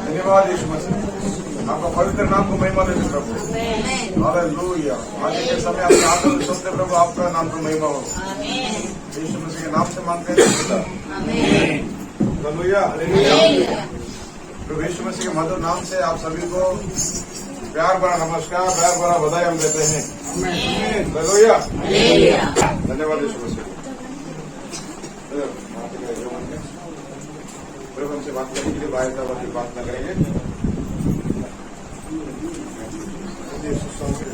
धन्यवाद यीशु मसीह, आपका पवित्र नाम को महिमा देते प्रभु। हालेलुया। आज के समय आपके आदर सुनते प्रभु, आपका नाम को महिमा हो। यीशु मसीह के नाम से मांगते हैं पिता। हालेलुया। प्रभु यीशु मसीह के मधुर नाम से आप सभी को प्यार भरा नमस्कार, प्यार भरा बधाई हम देते हैं। हालेलुया। धन्यवाद यीशु मसीह। प्रभु हमसे बात करने के लिए बाहर प्रार्थना करेंगे।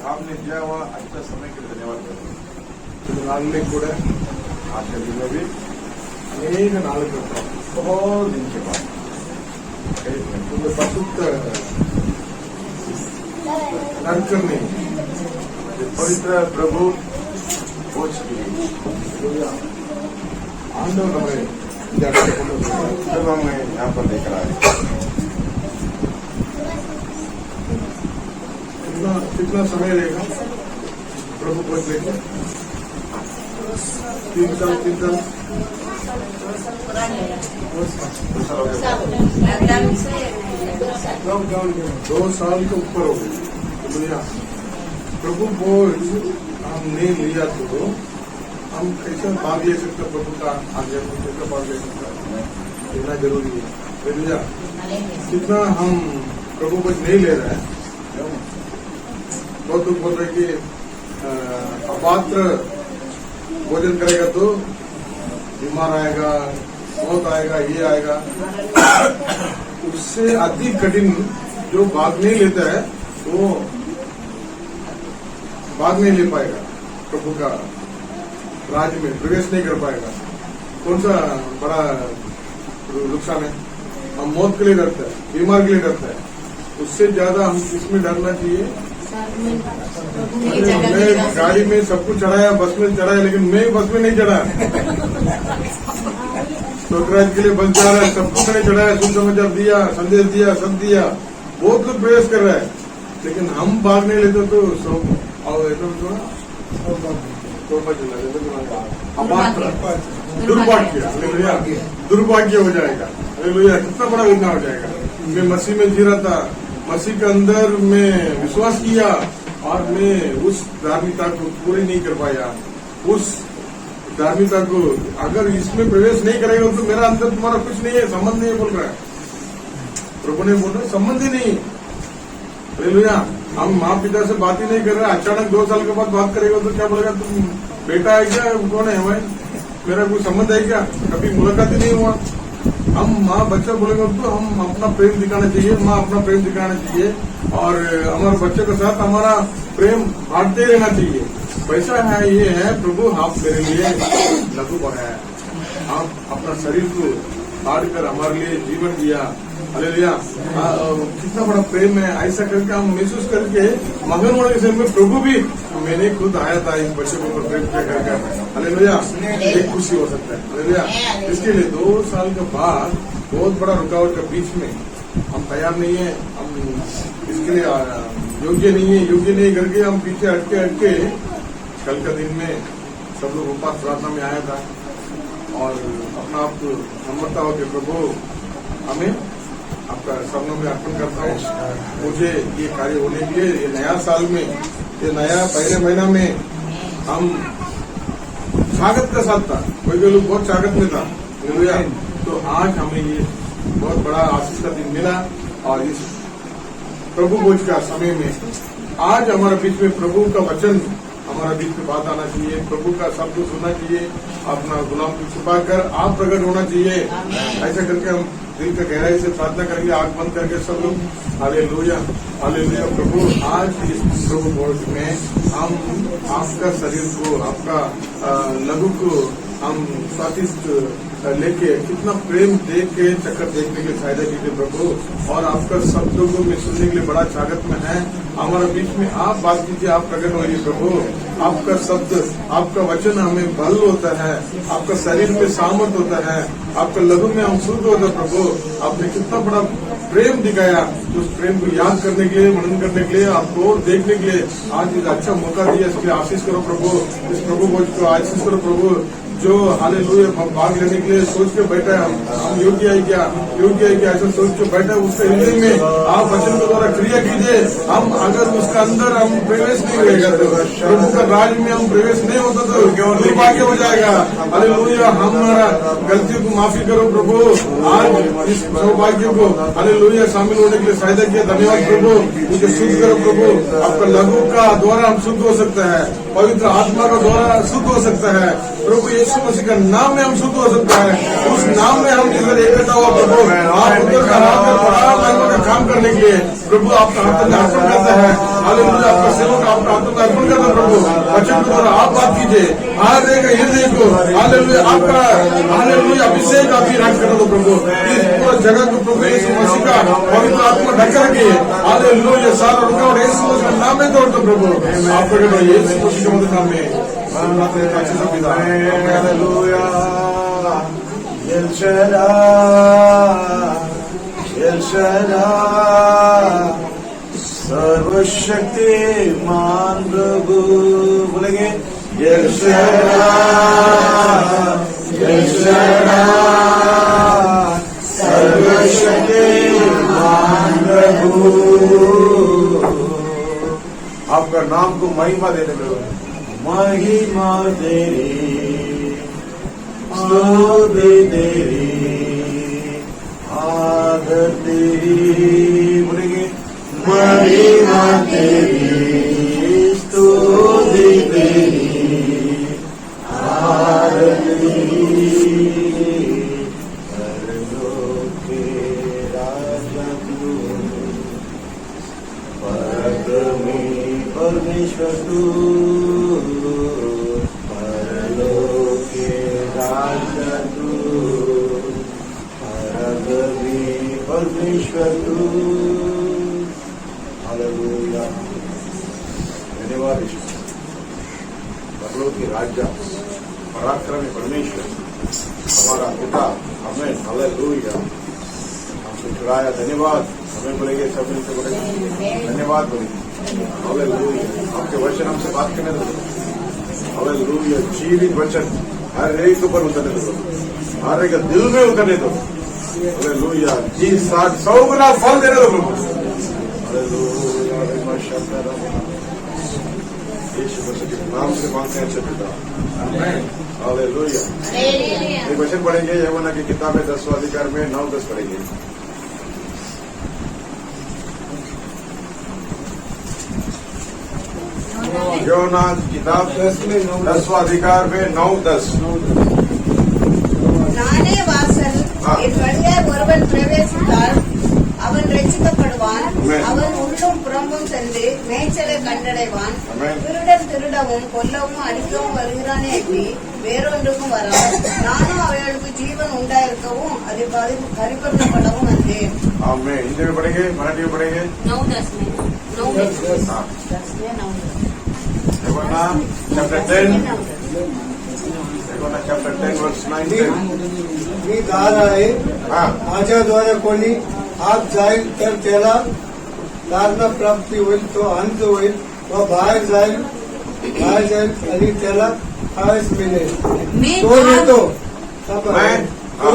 आपने दिया हुआ अच्छा समय के लिए धन्यवाद करेंगे। में ಕೂಡ आज के दिन में भी अनेक नाल बहुत दिन के बाद प्रसुप्त करने पवित्र प्रभु पहुंच गए। आंदोलन हमें जब हम यहाँ पर लेकर आए, कितना समय रहेगा प्रभु पहुंच लेकर? 3 साल 2 साल के ऊपर हो गए। प्रभु बोल हमने लिया तो हम कैसे भाग ले सकते? प्रभु का आगे कैसे भाग ले सकते? लेना जरूरी है। कितना हम प्रभु को नहीं ले रहे हैं। बहुत लोग बोल रहे कि अपात्र भोजन करेगा तो बीमार आएगा, मौत आएगा, ये आएगा। उससे अधिक कठिन जो भाग नहीं लेता है वो भाग नहीं ले पाएगा, प्रभु का राज्य में प्रवेश नहीं कर पाएगा। कौन सा बड़ा नुकसान है? हम मौत के लिए डरते हैं, बीमार के लिए डरते हैं। उससे ज्यादा हम किसमें डरना चाहिए? मैं गाड़ी में सब कुछ चढ़ाया, बस में चढ़ाया, लेकिन मैं बस में नहीं चढ़ा। स्वराज के लिए बस जा रहा है, सब कुछ नहीं चढ़ाया, सुसमाचार दिया, संदेश दिया, सब दिया, बहुत कुछ प्रयास कर रहा है, लेकिन हम भाग नहीं लेते तो सब दुर्भाग्य हो जाएगा। कितना बड़ा घटना हो जाएगा। मैं मसीह में जी रहा था, मसीह के अंदर मैं विश्वास किया और मैं उस धार्मिकता को पूरी नहीं कर पाया। उस धार्मिकता को अगर इसमें प्रवेश नहीं करेगा तो मेरा अंदर तुम्हारा कुछ नहीं है, संबंध नहीं है बोल रहा है। प्रभु ने बोल रहा संबंध ही नहीं। हालेलुया। हम माँ पिता से बात ही नहीं कर रहे, अचानक 2 साल के बाद बात करेगा तो क्या बोलेगा, तुम बेटा है क्या, कौन है भाई, मेरा कोई संबंध है क्या, कभी मुलाकात ही नहीं हुआ। हम माँ बच्चा बोलेगा तो हम अपना प्रेम दिखाना चाहिए, माँ अपना प्रेम दिखाना चाहिए और हमारे बच्चे के साथ हमारा प्रेम बांटते रहना चाहिए। वैसा है, ये है प्रभु आप मेरे लिए लघु बनाया, आप अपना शरीर को काट कर हमारे लिए जीवन दिया। हालेलुया। कितना बड़ा प्रेम है, ऐसा करके हम महसूस करके मगन होने के में प्रभु भी, मैंने खुद आया था इस बच्चे को प्रेम किया करके। हालेलुया। एक खुशी हो सकता है। हालेलुया। इसके लिए 2 साल के बाद बहुत बड़ा रुकावट के बीच में हम तैयार नहीं है, हम इसके लिए योग्य नहीं करके हम पीछे हटके कल का दिन में सब लोग उपास प्रार्थना में आया था और अपना आप नम्रता हो कि प्रभु हमें आपका शरणों में अर्पण करता हूँ। मुझे ये कार्य होने के लिए, ये नया साल में, ये नया पहले महीना में हम स्वागत के साथ था, कोई लोग बहुत स्वागत में था। तो आज हमें ये बहुत बड़ा आशीष का दिन मिला और इस प्रभु भोज का समय में आज हमारे बीच में प्रभु का वचन हमारा बीच में बात आना चाहिए, प्रभु का शब्द सुनना चाहिए, अपना गुलाम को छुपा कर आप प्रकट होना चाहिए। ऐसा करके हम दिल का गहराई से प्रार्थना करेंगे, आंख बंद करके सब लोग। Hallelujah, hallelujah. प्रभु आज इस प्रभु भोज में हम आपका शरीर को, आपका लघु को हम स्वादिष्ट लेके कितना प्रेम देख के चक्कर देखने के फायदा कीजिए प्रभु, और आपका शब्दों को मैं सुनने के लिए बड़ा स्वागत में है। हमारे बीच में आप बात कीजिए, आप प्रकट होइए प्रभु। आपका शब्द, आपका वचन हमें बल होता है, आपका शरीर में सामर्थ होता है, आपका लघु में हम शुद्ध होता है प्रभु। आपने कितना बड़ा प्रेम दिखाया, उस प्रेम को याद करने के लिए, मनन करने के लिए, आपको और देखने के लिए आज एक अच्छा मौका दिया। इसलिए आशीष करो प्रभु, इस प्रभु भोज को आशीष करो प्रभु। जो हालेलुया भाग लेने के लिए सोच के बैठा है, हम योग्य है क्या ऐसा सोच के बैठा है, उसके हृदय में आप वचन के द्वारा क्रिया कीजिए। हम अगर उसका अंदर हम प्रवेश नहीं करेगा तो प्रभु का राज में हम प्रवेश नहीं होता तो दुर्भाग्य हो जाएगा। हालेलुया। हमारा गलतियों को माफी करो प्रभु। आज इस सौभाग्य को हालेलुया शामिल होने के लिए फायदा किया, धन्यवाद प्रभु। मुझे शुद्ध करो प्रभु। आपका लघु का द्वारा हम शुद्ध हो सकता है, पवित्र आत्मा का द्वारा शुद्ध हो सकता है प्रभु। यीशु मसीह का नाम में हम शुद्ध हो सकता है, उस नाम में हम इधर इकट्ठा हुआ प्रभु। आप उधर का नाम में बड़ा महिमा का काम करने के लिए प्रभु आपका हाथ में अर्पण करता है। हालेलुया। आपका सेवक आपका हाथों में अर्पण करता है प्रभु। वचन के द्वारा आप बात कीजिए, हर एक हृदय को हालेलुया आपका हालेलुया अभिषेक आप ही राज कर दो प्रभु। इस पूरा जगह को प्रभु यीशु मसीह का पवित्र आत्मा ढक रखिए। हालेलुया। सारा रुकावट यीशु मसीह का नाम में तोड़ दो प्रभु। आप प्रकट होइए यीशु मसीह के मधुर नाम में। Hallelujah, El Shaddai, El Shaddai, सर्वशक्तिमान प्रभु। बोलेंगे El Shaddai, El Shaddai, सर्वशक्तिमान प्रभु। आपका नाम को महिमा देने में महिमा तेरी, स्तुति तेरी, आदर तेरी। बोलेंगे महिमा तेरी, स्तुति तेरी, आदर तेरी। परलोक के राजा तू, परम परमेश्वर तू, परमेश्वर तू। हालेलुया। धन्यवाद यीशु। परलोक के राजा पराक्रमी परमेश्वर हमारा पिता, हमें हालेलुया हमसे चुराया। धन्यवाद। हमें बोलेंगे सब मिलकर बोलेंगे धन्यवाद बोलेंगे। हालेलुया। आपके वचन हमसे बात करने दो। हालेलुया। जीवित वचन हर एक ऊपर उतरने दो, हर एक दिल में उतरने दो। हालेलुया। जी 100 गुना फल देने दो प्रभु। हालेलुया। यीशु मसीह के नाम से मांगते हैं अच्छे पिता। हालेलुया। एक वचन पढ़ेंगे यहोवा की किताब है 10वां अध्याय में 9-10 पढ़ेंगे। योना किताब 10वां अधिकार में 9-10 நானே வாசல். என் வழியாய் ஒருவன் பிரவேசித்தால் அவன் ரட்சிக்கப்படுவான். Amen. அவன் உள்ளும் புறம்பும் சென்று மேய்ச்சலை கண்டடைவான். Amen. திருடன் திருடவும் கொல்லவும் அடிக்கவும் வருகிறானே அன்றி வேறொன்றுக்கும் வரான். நானும் அவைகளுக்கு ஜீவன் உண்டாயிருக்கவும் அதை பரிபூர்ணப்படவும் வந்தேன். आमेन। हिंदी में पढ़ेंगे, मराठी में पढ़ेंगे। 9-10 में 9 हाँ। 10 में 9 योना चैप्टर 10 योना चैप्टर 10 वर्स 9-10 मी दार आहे. हाँ माझ्याद्वारे कोणी आत जाईल तर त्याला दारना प्राप्ती होईल, तो अंत होईल व बाहेर जाईल आणि त्याला खायस मिळेल. तो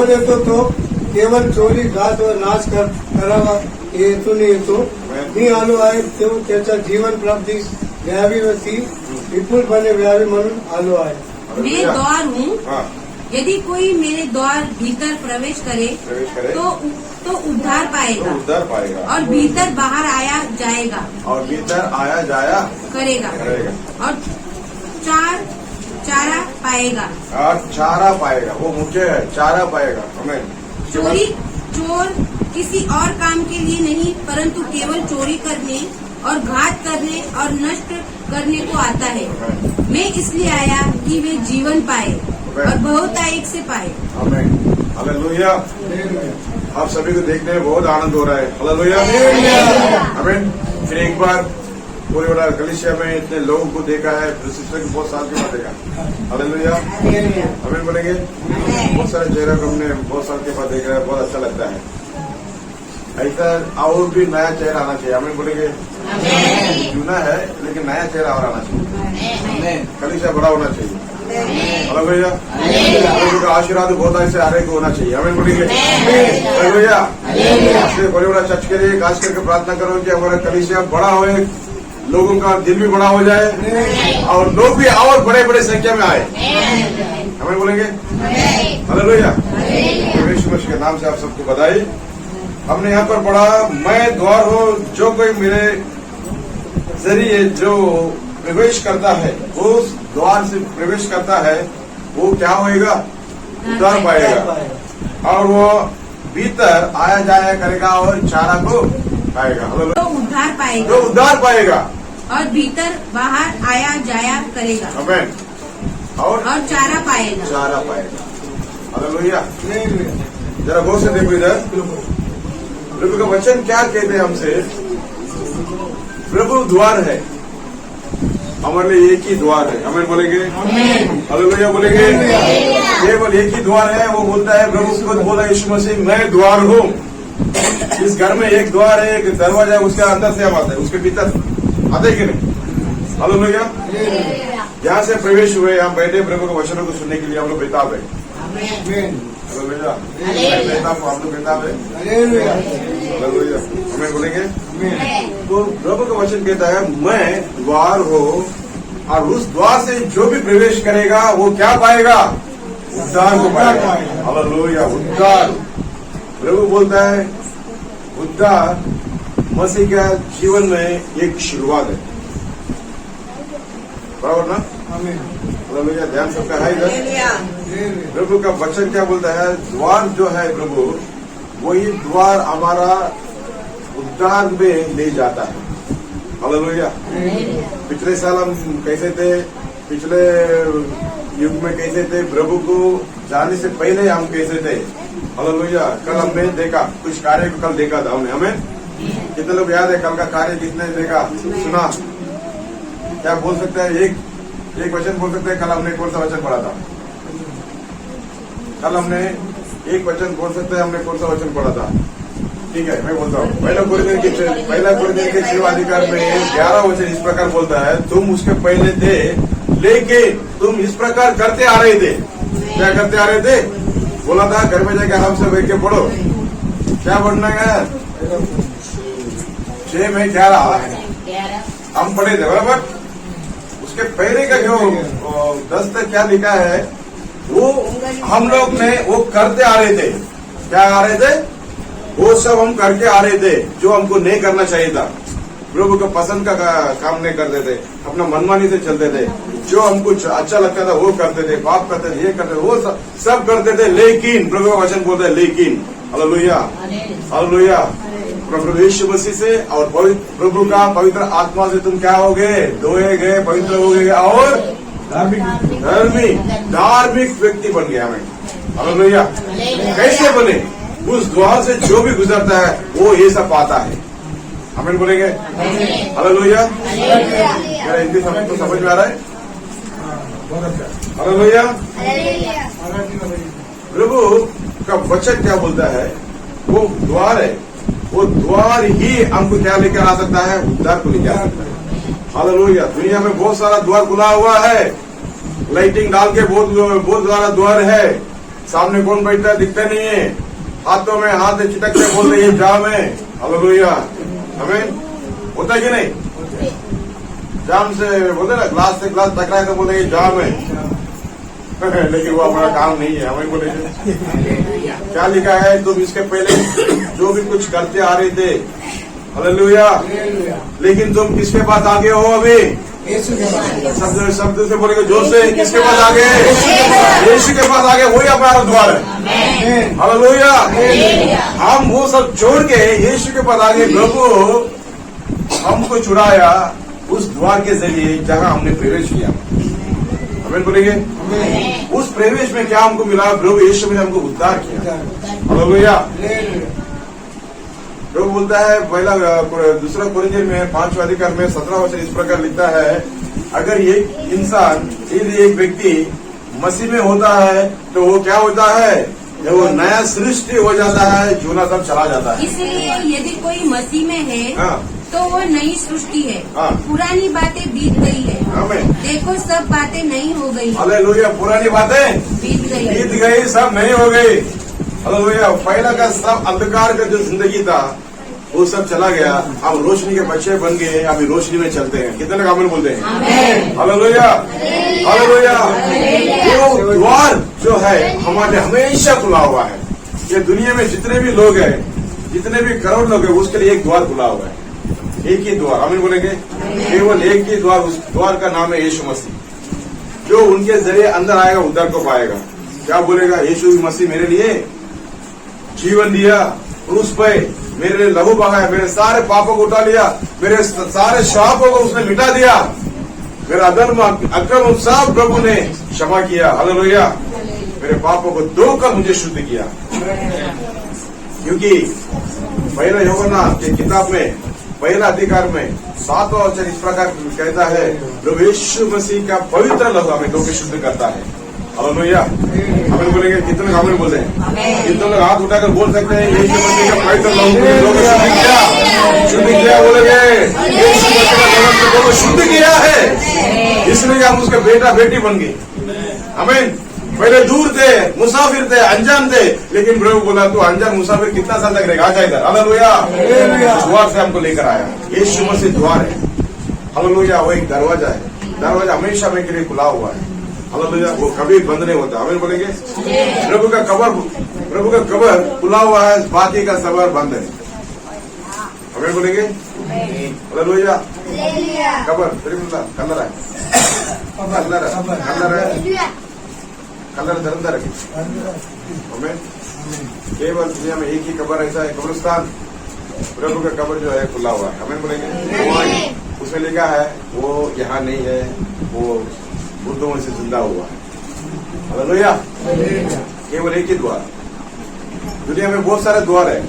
येतो तो केवळ चोरी घात व नाश करावा हेतून येतो. मी आलो आहे तो त्याच्या जीवन प्राप्ती घ्यावी व ती विपुलपणे व्हावी म्हणून आलो आहे. मैं द्वार हूँ. हाँ यदि कोई मेरे द्वार भीतर प्रवेश करे तो उद्धार तो पाएगा उद्धार पाएगा और भीतर बाहर आया जाएगा और भीतर आया जाया करेगा करेगा और चारा पाएगा. और चारा पाएगा. वो मुझे है चारा पाएगा. हमें चोर किसी और काम के लिए नहीं परंतु केवल चोरी करने और घात करने और नष्ट करने को आता है. मैं इसलिए आया कि वे जीवन पाए और बहुतायत से पाए. हमें हालेलुया. आप सभी को देखने में बहुत आनंद हो रहा है. हालेलुया. हमें फिर एक बार पूरे बड़ा कलीसिया में इतने लोगों को देखा है. सिस्टर को बहुत साल के बाद देखा. हालेलुया. हमें बोलेंगे बहुत सारे चेहरे को हमने बहुत साल के बाद देखा है. बहुत अच्छा लगता है. ऐसा और भी नया चेहरा आना चाहिए. हमें बोलेंगे जूना है लेकिन नया चेहरा और आना चाहिए. कलीसिया बड़ा होना चाहिए. हालेलुया. प्रभु का आशीर्वाद बहुत ऐसे आ रहे को होना चाहिए. हमें बोलेंगे हालेलुया. इसलिए बड़े बड़ा चर्च के लिए खास करके प्रार्थना करो कि हमारा कलीसिया बड़ा होए, लोगों का दिल भी बड़ा हो जाए और लोग भी और बड़े बड़े संख्या में आए. हमें बोलेंगे हालेलुया. यीशु मसीह के नाम से आप सबको बधाई. हमने यहाँ पर पढ़ा मैं द्वार हूँ, जो कोई मेरे जरिए जो प्रवेश करता है उस द्वार से प्रवेश करता है वो क्या होएगा? उद्धार पाएगा और वो भीतर आया जाया करेगा और चारा को खाएगा. तो उद्धार पाएगा तो उद्धार पाएगा और भीतर बाहर आया जाया करेगा हमें और चारा पाएगा. चारा पाएगा. हालेलुया. जरा गौर से देखो इधर. प्रभु का वचन क्या कहते हैं हमसे? प्रभु द्वार है, हमारे लिए एक ही द्वार है. हमें बोलेंगे हालेलुया. बोलेंगे केवल एक ही द्वार है. वो बोलता है प्रभु खुद बोला यीशु मसीह मैं द्वार हूँ. इस घर में एक द्वार है, एक दरवाजा है, उसके अंदर से हम आते हैं, उसके भीतर आते कि नहीं? हालेलुया. यहाँ से प्रवेश हुए, हम बैठे प्रभु के वचनों को सुनने के लिए. हम लोग बेताब है. हालेलुया. बेताब हम लोग बेताब है. हालेलुया. हमें बोलेंगे तो प्रभु का वचन कहता है मैं द्वार हो और उस द्वार से जो भी प्रवेश करेगा वो क्या पाएगा? उद्धार को पाएगा. हालेलुया. उद्धार. प्रभु बोलता है उद्धार मसीह का जीवन में एक शुरुआत है. बराबर ना? हालेलुया. ध्यान सबका है इधर. प्रभु का वचन क्या बोलता है? द्वार जो है प्रभु वही द्वार हमारा उद्धार में ले जाता है. हालेलुया. पिछले साल हम कैसे थे? पिछले युग में कैसे थे? प्रभु को जाने से पहले हम कैसे थे? हालेलुया. कल हमने देखा कुछ कार्य को, कल देखा था हमने. हमें कितने लोग याद है कल का कार्य? किसने देखा सुना? क्या बोल सकते हैं? एक वचन बोल सकते हैं? कल हमने कौन सा वचन पढ़ा था? कल हमने एक वचन बोल सकते हैं हमने कौन सा वचन पढ़ा था? ठीक है, मैं बोलता हूँ. पहला कुरिन्थियों के 6वां अधिकार में 11 वचन इस प्रकार बोलता है तुम उसके पहले थे लेकिन तुम इस प्रकार करते आ रहे थे. क्या करते आ रहे थे? बोला था घर में जाके आराम से बैठ के पढ़ो. क्या पढ़ना है? 6 में 11 हम पढ़े थे. बराबर. उसके पहले का जो 10 तक क्या लिखा है वो हम लोग ने वो करते आ रहे थे. क्या आ रहे थे? वो सब हम करके आ रहे थे जो हमको नहीं करना चाहिए था. प्रभु को पसंद का काम नहीं करते थे, अपना मनमानी से चलते थे, जो हमको अच्छा लगता था वो करते थे, पाप करते थे, ये करते थे, वो सब करते थे। लेकिन प्रभु का वचन बोलता है लेकिन, हालेलुया हालेलुया, प्रभु यीशु मसीह से और प्रभु का पवित्र आत्मा से तुम क्या हो गए? धोए गए, पवित्र हो गए और धार्मिक व्यक्ति बन गया हमें। हालेलुया। कैसे बने? उस द्वार से जो भी गुजरता है वो ये सब पाता है। हमें बोलेंगे हालेलुया। मेरा हिंदी समझ तो समझ में आ रहा है? हालेलुया। प्रभु का वचन क्या बोलता है? वो द्वार है, वो द्वार ही हमको क्या लेकर आ सकता है? उद्धार को लेकर आ सकता है। हालेलुया। दुनिया में बहुत सारा द्वार खुला हुआ है, लाइटिंग डाल के बहुत सारा द्वार है, सामने कौन बैठता है दिखता नहीं है, हाथों में हाथ चिटक के बोल रही है जाम है। हालेलुया। हमें होता है कि नहीं? जाम से बोलते ना, ग्लास से ग्लास टकराए तो बोलते जाम है लेकिन वो हमारा काम नहीं है। हमें बोले क्या लिखा है? तुम इसके पहले जो भी कुछ करते आ रहे थे, हालेलुया, लेकिन तुम किसके पास आगे हो? अभी शब्द से बोलेंगे जोर से, किसके पास आगे? यीशु के पास आगे, वही हमारा द्वार है। हालेलुया। हम वो सब छोड़ के यीशु के पास आगे, प्रभु हमको छुड़ाया उस द्वार के जरिए जहाँ हमने प्रवेश किया। हमें बोलेंगे उस प्रवेश में क्या हमको मिला? प्रभु यीशु ने हमको उद्धार किया। हालेलुया। प्रभु बोलता है पहला दूसरा कोरिन्थियर में 5वां अधिकार में 17वां वचन इस प्रकार लिखता है, अगर एक इंसान यदि एक व्यक्ति मसीह में होता है तो वो क्या होता है? वो नया सृष्टि हो जाता है, जूना सब चला जाता है। इसलिए यदि कोई मसीह में है हाँ। तो वो नई सृष्टि है। हाँ। पुरानी बातें बीत गई है, हमें देखो सब बातें नई हो गई। हालेलुया। पुरानी बातें बीत गई, सब नई हो गई। हालेलुया। पहला का सब अंधकार का जो जिंदगी था वो सब चला गया, अब रोशनी के बच्चे बन गए, अभी रोशनी में चलते हैं। कितने लोग आमीन बोलते हैं? Hallelujah hallelujah. वो द्वार जो है हमारे हमेशा खुला हुआ है। ये दुनिया में जितने भी लोग हैं, जितने भी करोड़ लोग हैं, उसके लिए एक द्वार खुला हुआ है, एक ही द्वार। आमीन बोलेंगे? केवल एक ही द्वार, उस द्वार का नाम है यीशु मसीह। जो उनके जरिए अंदर आएगा उद्धार को पाएगा। क्या बोलेगा? यीशु मसीह मेरे लिए जीवन दिया, क्रूस पे मेरे लिए लहू बहाया, मेरे सारे पापों को उठा लिया, मेरे सारे श्रापों को उसने मिटा दिया, मेरा अधर्म अक्रम सब प्रभु ने क्षमा किया। हालेलुया। मेरे पापों को धोकर मुझे शुद्ध किया। क्योंकि पहला यूहन्ना की किताब में पहला अधिकार में 7वां वचन इस प्रकार कहता है, प्रभु यीशु मसीह का पवित्र लहू हमें धोकर शुद्ध करता है। हालेलुया। हमें बोलेंगे कितने हमें बोलते हैं? कितने लोग हाथ उठाकर बोल सकते हैं यीशु मसीह का पवित्र लहू शुद्ध किया? बोलेंगे यीशु मसीह का शुद्ध किया है, इसलिए हम उसके बेटा बेटी बन गए। हमें पहले दूर थे, मुसाफिर थे, अनजान थे, लेकिन प्रभु बोला तू अनजान मुसाफिर कितना साल तक रहेगा, आजा इधर। हालेलुया। द्वार से हमको लेकर आया। यीशु मसीह द्वार है। हालेलुया। वो एक दरवाजा है, दरवाजा हमेशा मेरे लिए खुला हुआ है। हालेलुया। वो कभी बंद नहीं होता। हमें बोलेंगे प्रभु का कबर खुला हुआ है, बाकी का सबर बंद है। हमें बोलेंगे हालेलुया। कबर कलर है, कलर धरंदा रखे। हमें केवल दुनिया में एक ही कबर ऐसा है, कब्रिस्तान। प्रभु का कबर जो है खुला हुआ है। हमें बोलेंगे उसमें लिखा है वो यहाँ नहीं है, वो मुर्दों से जिंदा हुआ है। हालेलुया। केवल एक ही द्वार। दुनिया में बहुत सारे द्वार है,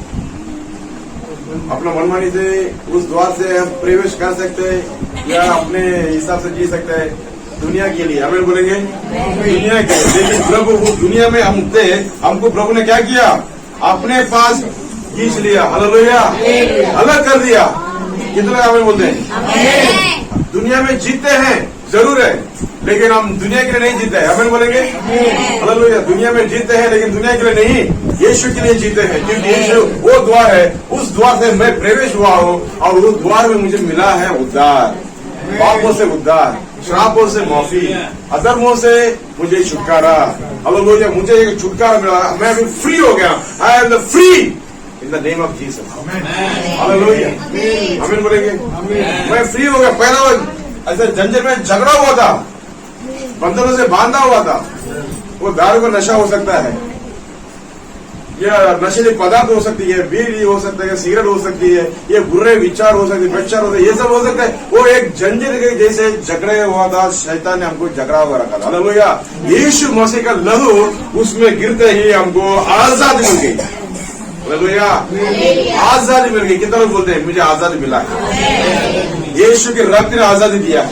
अपना मनमानी से उस द्वार से हम प्रवेश कर सकते हैं या अपने हिसाब से जी सकते हैं दुनिया के लिए। हमें बोलेंगे दुनिया के, लेकिन प्रभु दुनिया में हम थे, हमको प्रभु ने क्या किया? अपने पास खींच लिया। हालेलुया। अलग कर दिया। कितने हमें बोलते हैं? दुनिया में जीते हैं जरूर है, लेकिन हम दुनिया के लिए नहीं जीते हैं। हमें बोलेंगे हालेलुया। दुनिया में जीते हैं लेकिन दुनिया के लिए नहीं, यीशु के लिए जीते हैं। क्योंकि यीशु वो द्वार है, उस द्वार से मैं प्रवेश हुआ हूँ और उस द्वार में मुझे मिला है उद्धार। पापों से उद्धार, श्रापों से माफी, अधर्मों से मुझे छुटकारा। हालेलुया। मुझे एक छुटकारा मिला, मैं अभी फ्री हो गया। I am the free in the name of Jesus. Hallelujah, आमीन बोलेंगे। मैं फ्री हो गया। पहला ऐसे जंजीर में झगड़ा हुआ था, बंधनों से बांधा हुआ था। वो दारू का नशा हो सकता है, या नशीले पदार्थ हो सकती है, बीड़ी हो सकता है, सिगरेट हो सकती है, ये बुरे विचार हो सकते हैं, विचार हो सकते, ये सब हो सकता है। वो एक जंजीर के जैसे झगड़े हुआ था, शैतान ने हमको झगड़ा हुआ रखा था। हालेलुया, यीशु मसीह का लहू उसमें गिरते ही हमको आजादी मिल गई। हालेलुया, आजादी मिल गई। कितना लोग बोलते हैं मुझे आजादी मिला है? यीशु के रक्त ने आजादी दिया है,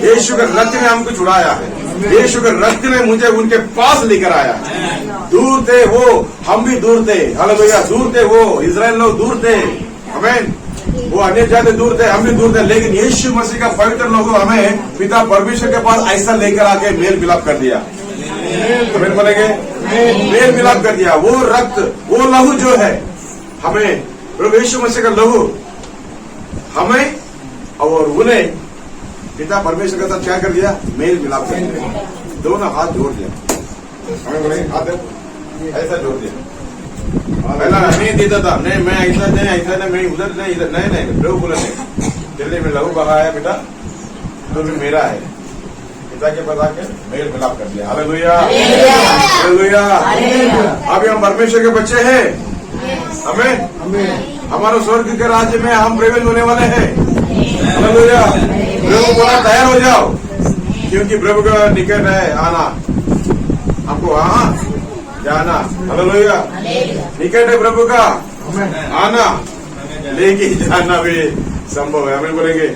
यीशु के रक्त ने हमको छुड़ाया है, यीशु के रक्त ने मुझे उनके पास लेकर आया है। दूर थे वो, हम भी दूर थे। हालेलुया, दूर थे वो, इजराइल लोग दूर थे, आमीन। वो अन्य जाति दूर थे, हम भी दूर थे, लेकिन यीशु मसीह का पवित्र लोग हमें पिता परमेश्वर के पास ऐसा लेकर आके मेल मिलाप कर दिया। आमीन बोलेंगे, मेल मिलाप कर दिया। वो रक्त, वो लहू जो है हमें, प्रभु यीशु मसीह का लहू हमें और उन्हें पिता परमेश्वर के साथ क्या कर दिया? मेल मिलाप कर दिया। दोनों हाथ जोड़ दिया। हमें बोले हाथ ऐसा जोड़ दिया। पहला नहीं देता था, नहीं मैं ऐसा नहीं, मैं उधर नहीं, इधर नहीं, प्रभु बोले नहीं, तेरे में लहू बहाया बेटा, तो भी मेरा है। पिता के पास आके मेल मिलाप कर दिया। Hallelujah, hallelujah. अभी हम परमेश्वर के बच्चे हैं, हमें हमारे स्वर्ग के राज्य में हम प्रवेश होने वाले हैं। हालेलुया, प्रभु बोला तैयार हो जाओ, क्योंकि प्रभु का निकट है आना, हमको जाना। हालेलुया, निकट है प्रभु का आना, लेके जाना भी संभव है। हमें बोलेंगे,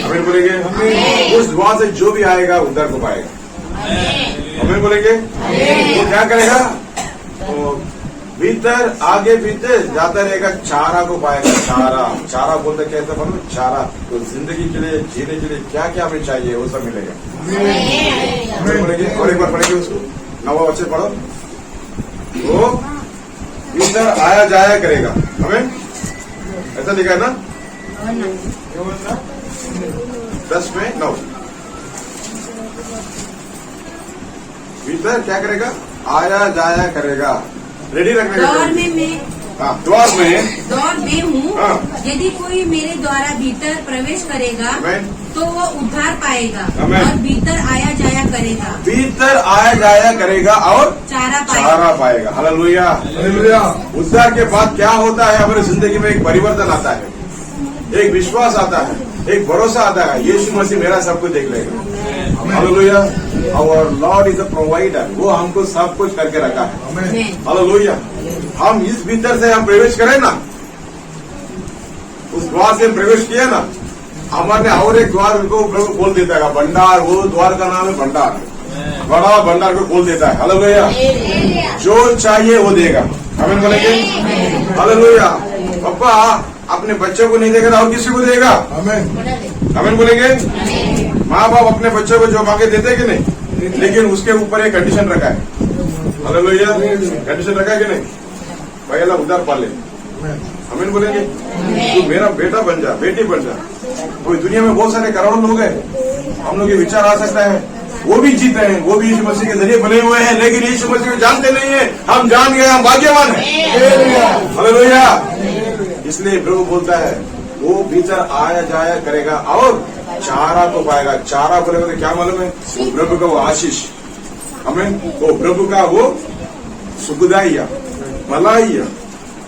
हमें बोलेंगे, उस द्वार से जो भी आएगा उद्धार को पाएगा। हमें बोलेंगे, वो क्या करेगा? वो भीतर आगे भीतर जाता रहेगा, चारा को पाएगा। चारा बोलते कैसे बोलो? चारा। तो जिंदगी के लिए, जीने के लिए क्या क्या हमें चाहिए वो सब मिलेगा। हमें बोलेंगे, और एक बार पढ़ेंगे उसको, 9वां वचन पढ़ो। वो भीतर आया जाया करेगा, हमें ऐसा लिखा है ना 10 में 9। भीतर क्या करेगा? आया जाया करेगा, रेडी रखने का। दौर में मैं दौर में हूँ। हाँ। यदि कोई मेरे द्वारा भीतर प्रवेश करेगा आमीन। तो वो उद्धार पाएगा आमीन। और भीतर आया जाया करेगा, भीतर आया जाया करेगा और चारा चारा पाएगा। Hallelujah, hallelujah. उद्धार के बाद क्या होता है? हमारी जिंदगी में एक परिवर्तन आता है, एक विश्वास आता है, एक भरोसा आता है, यीशु मसीह मेरा सब कुछ देख लेगा। हालेलुया, और लॉर्ड इज अ प्रोवाइडर, वो हमको सब कुछ करके रखा है। हालेलुया, हम इस भीतर से हम प्रवेश करें ना, उस द्वार से प्रवेश किया ना, हमारे और एक द्वार को प्रभु खोल देता है, भंडार। वो द्वार का नाम है भंडार, बड़ा भंडार को खोल देता है। हालेलुया, जो चाहिए वो देगा। हमें बोलेंगे, हालेलुया। पापा अपने बच्चों को नहीं देगा और किसी को देगा। हमें बोलेंगे, माँ बाप अपने बच्चों को जो मांगे देते कि नहीं, लेकिन उसके ऊपर एक कंडीशन रखा है। हालेलुया, कंडीशन रखा है कि नहीं? पहला उद्धार पाले। हमें बोलेंगे, तू मेरा बेटा बन जा, बेटी बन जा। तो दुनिया में बहुत सारे करोड़ों लोग हैं, हम लोग ये विचार आ सकता है, वो भी जीते हैं, वो भी यीशु मसीह के जरिए बने हुए हैं, लेकिन यीशु मसीह को जानते नहीं है। हम जान गए, हम भाग्यवान हैं। हालेलुया, इसलिए प्रभु बोलता है वो भीतर आया जाया करेगा और चारा को पाएगा। चारा बोले तो क्या मालूम है? वो प्रभु का वो आशीष, हमें वो प्रभु का वो सुखदाइया, भलाइया,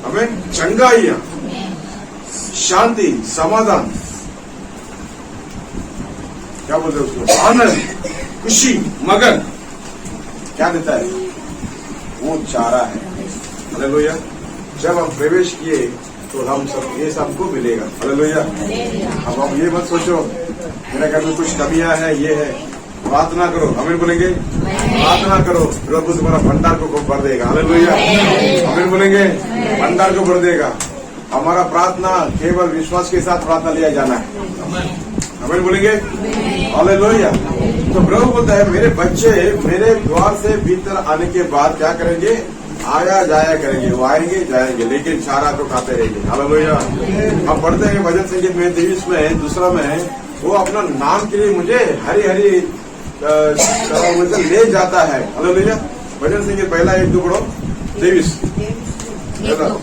हमें चंगाइया, शांति, समाधान, क्या बोलते हैं उसको, आनंद, खुशी, मगन, क्या देता है? वो चारा है। हालेलुया, जब हम प्रवेश किए तो हम सब ये सबको मिलेगा। हालेलुया, अब आप ये मत सोचो मेरे घर में कुछ कमियां है, ये है। प्रार्थना करो, हमें बोलेंगे, प्रार्थना करो, प्रभु तुम्हारा भंडार को भर देगा। हालेलुया, हमें बोलेंगे, भंडार को भर देगा। हमारा प्रार्थना केवल विश्वास के साथ प्रार्थना लिया जाना है। हमें बोलेंगे, हालेलुया। तो प्रभु बोलता है मेरे बच्चे मेरे द्वार से भीतर आने के बाद क्या करेंगे? आया जाया करेंगे, वो आएंगे जाएंगे, लेकिन चारा को खाते रहेंगे। हालेलुया, हम पढ़ते हैं भजन संगीत में 23 में, दूसरा में, वो अपना नाम के लिए मुझे हरी हरी मुझे ले जाता है। हालेलुया, भजन संगीत पहला 1-2 पढ़ो, 23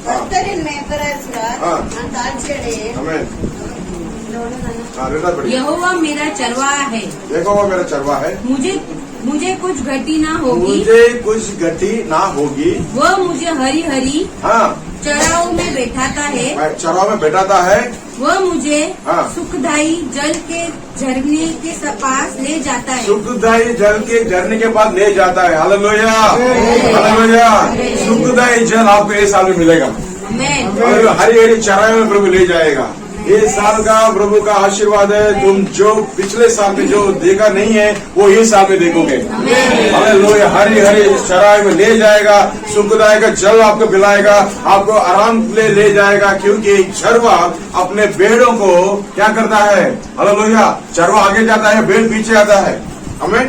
கர்த்தரின் மேய்ப்பராயிருக்கிறார். ஆ. நான் தாழ்ச்சியடையேன். आमेन। हाँ, रेटा बढ़िया। यहोवा मेरा चरवाहा है, देखो वो मेरा चरवा है, मुझे कुछ घटी ना होगी। मुझे कुछ घटी ना होगी। वह मुझे हरी हरी हाँ, चराओं में बैठाता है। चरवा में बैठाता है। वह मुझे हाँ। सुखदायी जल के झरने के पास ले जाता है। सुखदायी जल के झरने के पास ले जाता है। Hallelujah, hallelujah. सुखदायी जल आपको इस साल में मिलेगा। आमीन। और हरी हरी चराई में प्रभु ले जाएगा। ये साल का प्रभु का आशीर्वाद है। तुम जो पिछले साल में जो देखा नहीं है वो इस साल में देखोगे। हालेलुया। हरी हरी चराई में ले जाएगा, सुखदायक का जल आपको पिलाएगा, आपको आराम ले जाएगा, क्योंकि चरवा अपने भेड़ों को क्या करता है। हालेलुया। चरवा आगे जाता है, भेड़ पीछे आता है। हमें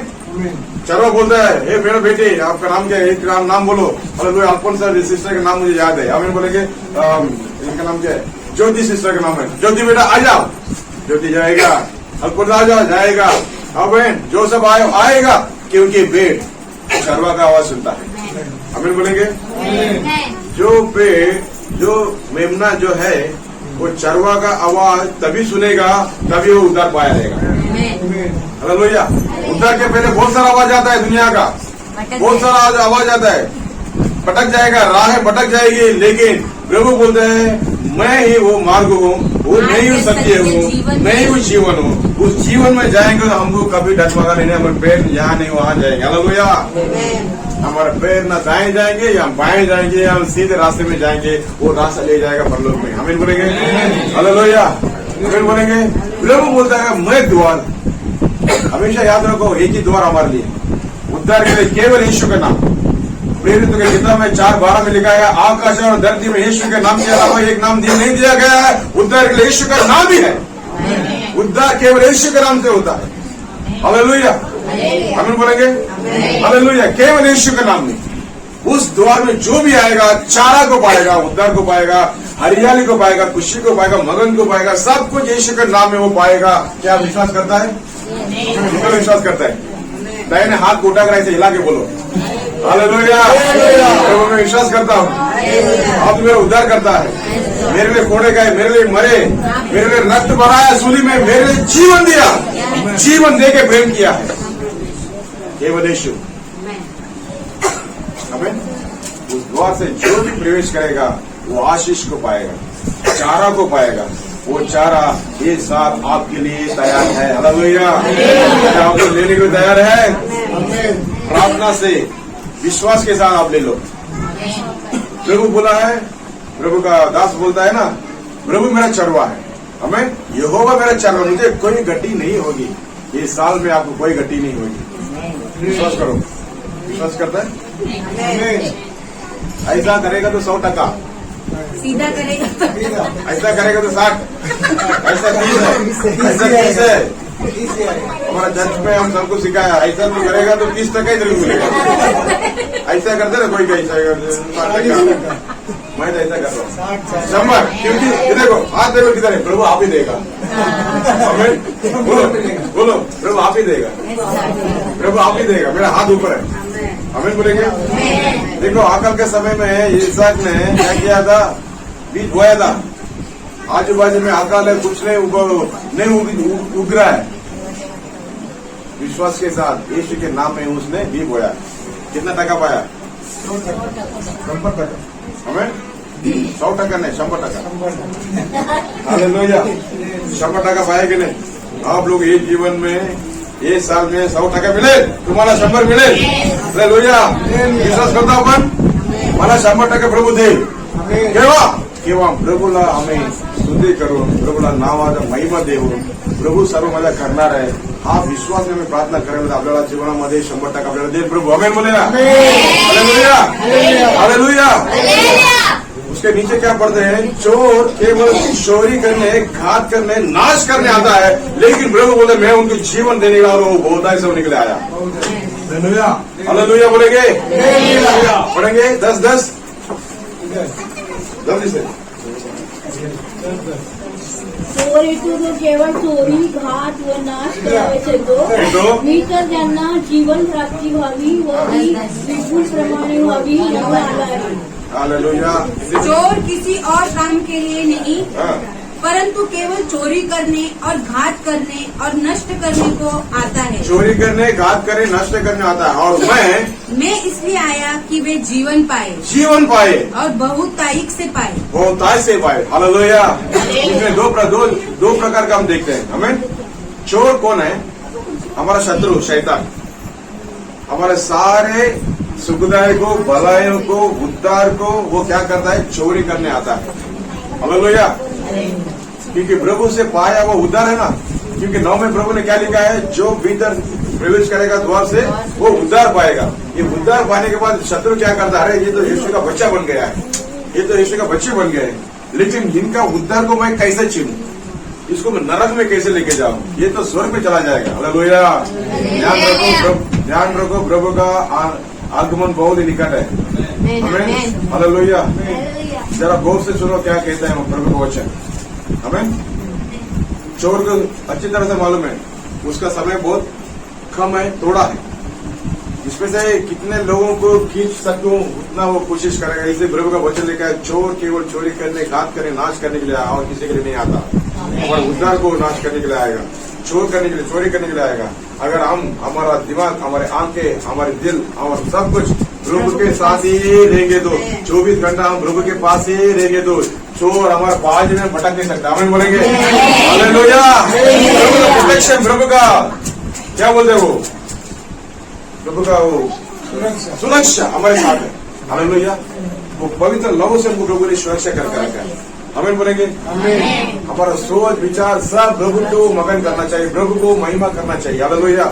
चरवा बोलता है, हे भेड़ बेटी आपका नाम क्या है, एक नाम बोलो। हालेलुया। कौन सा सिस्टर का नाम मुझे याद है, हमें बोलेंगे इनका नाम क्या है, ज्योति सिस्टर का नाम है। ज्योति बेटा आ जाओ। ज्योति जाएगा, अल्पुर आ जाओ, जाएगा। हाँ बहन, जो सब आएगा, क्योंकि भेड़ चरवा का आवाज सुनता है। हमें बोलेंगे जो पेड़ जो मेमना जो है वो चरवा का आवाज तभी सुनेगा, तभी वो उद्धार पाया जाएगा। हालेलुया। उद्धार के पहले बहुत सारा आवाज आता है दुनिया का, बहुत सारा आवाज आता है, भटक जाएगा, राहें भटक जाएगी, लेकिन प्रभु बोलते हैं मैं ही वो मार्ग हूँ, वो मैं ही सत्य हूँ, मैं ही वो जीवन हूँ। उस जीवन में जाएंगे तो हमको कभी डगमगा नहीं, हमारे पैर यहाँ नहीं वहाँ जाएंगे। हालेलुया। हमारे पैर ना दाएं जाएंगे या बाएं जाएंगे, हम सीधे रास्ते में जाएंगे, वो रास्ता ले जाएगा परलोक में। हमें बोलेंगे हालेलुया। हमें बोलेंगे प्रभु बोलता है मैं द्वार। हमेशा याद रखो एक ही द्वार हमारे लिए, उद्धार के लिए केवल यीशु का नाम। प्रेरित के किताब में 4:12 में लिखा है आकाश और धरती में यीशु के नाम के अलावा एक नाम नहीं दिया गया है। उद्धार के लिए यीशु का नाम ही है। उद्धार केवल यीशु के नाम से होता है। हालेलुया। हमें बोलेंगे हालेलुया। केवल यीशु का नाम नहीं, उस द्वार में जो भी आएगा चारा को पाएगा, उद्धार को पाएगा, हरियाली को पाएगा, खुशी को पाएगा, मगन को पाएगा, सब कुछ यीशु के नाम में वो पाएगा। क्या विश्वास करता है? विश्वास करता है? दाहिने हाथ को उठाकर ऐसे हिला के बोलो हालेलुया। मैं विश्वास करता हूँ आप मेरा उद्धार करता है। मेरे लिए कोड़े गए, मेरे लिए मरे, मेरे लिए रक्त बहाया सूली में, मेरे लिए जीवन दिया, जीवन दे के प्रेम किया है केवल यीशु। हमें उस द्वार से जो भी प्रवेश करेगा वो आशीष को पाएगा, चारा को पाएगा। वो चारा ये साल आपके लिए तैयार है। हालेलुया। आप लोग लेने को तैयार है? प्रार्थना से विश्वास के साथ आप ले लो। प्रभु बोला है, प्रभु का दास बोलता है ना, प्रभु मेरा चरवा है। हमें यहोवा मेरा चरवा, मुझे कोई घटी नहीं होगी। ये साल में आपको कोई घटी नहीं होगी। विश्वास करो। विश्वास करता है? ऐसा करेगा तो 100%, सीधा करेगा तो ऐसा करेगा तो 60, ऐसा 30 है, ऐसा 30 है। हमारा चर्च में हम सबको सिखाया ऐसा तो करेगा तो 30% ही जरूर मिलेगा। ऐसा करते ना कोई ऐसा, मैं तो ऐसा कर रहा हूँ 100, क्योंकि ये देखो हाथ देखो किधर है, प्रभु आप ही देगा। बोलो प्रभु आप ही देगा, प्रभु आप ही देगा। मेरा हाथ ऊपर है। हमें बोलेंगे देखो आकल के समय में इसहाक ने क्या किया था, बीज बोया था, आजू बाजू में अकाल है, कुछ नहीं उग रहा है। विश्वास के साथ यीशु के नाम में उसने बीज बोया। कितना टका पाया? 100%। हमें 100% नहीं 100%। हालेलुया। 100% पाया कि नहीं? आप लोग एक जीवन में ये साल में 100% मिले, तुम्हारा 100 मिले। हालेलुया। विश्वास करता हूं पण मला 100% प्रभू दे केव्हा प्रभूला आम्ही स्तुती करून प्रभूला नावाचा महिमा देऊन प्रभू सर्व माझा करणार आहे हा विश्वास में प्रार्थना करेल आपल्याला जीवनामध्ये 100% आपल्याला देईल प्रभू। आमेन बोले ना। Hallelujah, hallelujah. उसके नीचे क्या पढ़ते हैं? चोर केवल चोरी करने, घात करने, नाश करने आता है, लेकिन प्रभु बोले मैं उनको जीवन देने वाला हूँ। बहुत ऐसा निकले आया। हालेलुया, हालेलुया बोलेंगे, पढ़ेंगे 10-10 जल्दी से चोरीतून केवळ चोरी घात व नाश करायचे तो? मी तर त्यांना जीवन प्राप्ती व्हावी व ती विपुल प्रमाणे व्हावी यावर आला आहे. हालेलुया. चोर किसी और काम के लिए नहीं हाँ, परंतु केवल चोरी करने और घात करने और नष्ट करने को आता है. चोरी करने, घात करने, नष्ट करने आता है, और मैं इसलिए आया कि वे जीवन पाए जीवन पाए, और बहुतायत से पाए. बहुतायत से पाए. हालेलुया. इसमें दो प्रकार का हम देखते हैं. हमें चोर कौन है? हमारा शत्रु शैतान. हमारे सारे सुखदाय को, भलाइयों को, उद्धार को वो क्या करता है? चोरी करने आता है. हालेलुया. क्योंकि प्रभु से पाया वो उद्धार है ना. क्योंकि 9 में प्रभु ने क्या लिखा है? जो भीतर प्रवेश करेगा द्वार से वो उद्धार पाएगा. ये उद्धार पाने के बाद शत्रु क्या करता है? ये तो यीशु का बच्चा बन गया है, ये तो यीशु का बच्चे बन गए, लेकिन इनका उद्धार को मैं कैसे छीनूं? इसको मैं नरक में कैसे लेके जाऊं? ये तो स्वर्ग में चला जाएगा. हालेलुया. ध्यान रखो, प्रभु का आगमन बहुत ही निकट है. हमें हालेलुया. जरा गौर से सुनो क्या कहता है प्रभु का वचन. हमें चोर को अच्छी तरह से मालूम है उसका समय बहुत कम है, थोड़ा है. इसमें से कितने लोगों को खींच सकूं उतना वो कोशिश करेगा. इसलिए प्रभु का वचन लिखा है, चोर केवल चोरी करने, घात करने, नाश करने के लिए आया और किसी के लिए नहीं आता. हमारे उद्धार को नाश करने के लिए आएगा, चोर करने के लिए, चोरी करने के लिए आएगा. अगर हम, हमारा दिमाग, हमारे आंखें, हमारे दिल और सब कुछ प्रभु के साथ ही रहेंगे तो 24 घंटा हम प्रभु के पास ही रहेंगे तो चोर हमारे बाज में भटक नहीं सकता. हमें बोलेंगे हालेलुया. प्रभु का प्रोटेक्शन, प्रभु का क्या बोलते हैं वो, प्रभु का वो सुरक्षा हमारे साथ है. हालेलुया. वो पवित्र लहू से प्रभु ने सुरक्षा करके रखा है. हमें बोलेंगे हमारा सोच विचार सब प्रभु को मगन करना चाहिए, प्रभु को महिमा करना चाहिए. हालेलुया.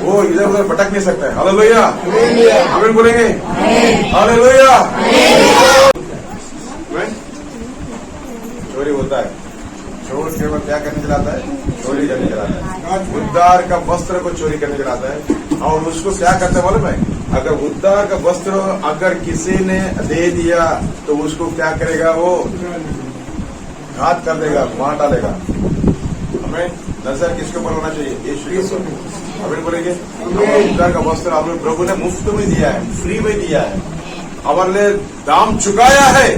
वो इधर उधर भटक नहीं सकता है. हालेलुया. हमें बोलेंगे हालेलुया. चोरी होता है, चोर केवल क्या करने चलाता है? चोरी करने चलाता है. उद्धार का वस्त्र को चोरी करने चलाता है. और उसको क्या करते मालूम है? अगर उद्धार का वस्त्र अगर किसी ने दे दिया तो उसको क्या करेगा? वो घात कर देगा, मार डालेगा. हमें नजर किसके ऊपर होना चाहिए? यीशु के ऊपर. हमें बोलेंगे उद्धार का वस्त्र हमें प्रभु ने मुफ्त में दिया है, फ्री में दिया है. हमारे लिए दाम चुकाया है.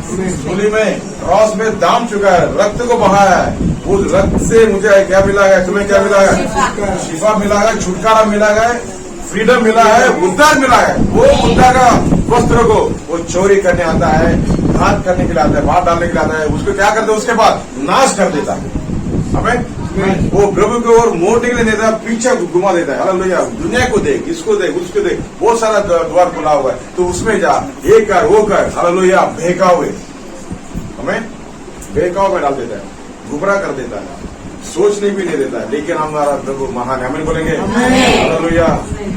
सूली में, क्रॉस में दाम चुका है, रक्त को बहाया है. उस रक्त से मुझे क्या मिला है? तुम्हें क्या मिला है? शिफा मिला है, छुटकारा मिला है, फ्रीडम मिला है, उद्धार मिला है. वो उद्धार का वस्त्र को वो चोरी करने आता है, घात करने के लिए आता है, मार डालने के लिए आता है. उसको क्या करते हैं? उसके बाद नाश कर देता है. हमें वो प्रभु को और मोड़ने के लिए देता है, पीछे घुमा देता है. हालेलुया. दुनिया को देख, इसको देख, उसको देख, बहुत सारा द्वार खुला हुआ है तो उसमें जा, ये कर, वो कर. हालेलुया. बहकाव है, हमें बहकाव में डाल देता है, गुमराह कर देता है, सोचने भी नहीं देता है. लेकिन हमारा प्रभु महान है. हमें बोलेंगे हालेलुया.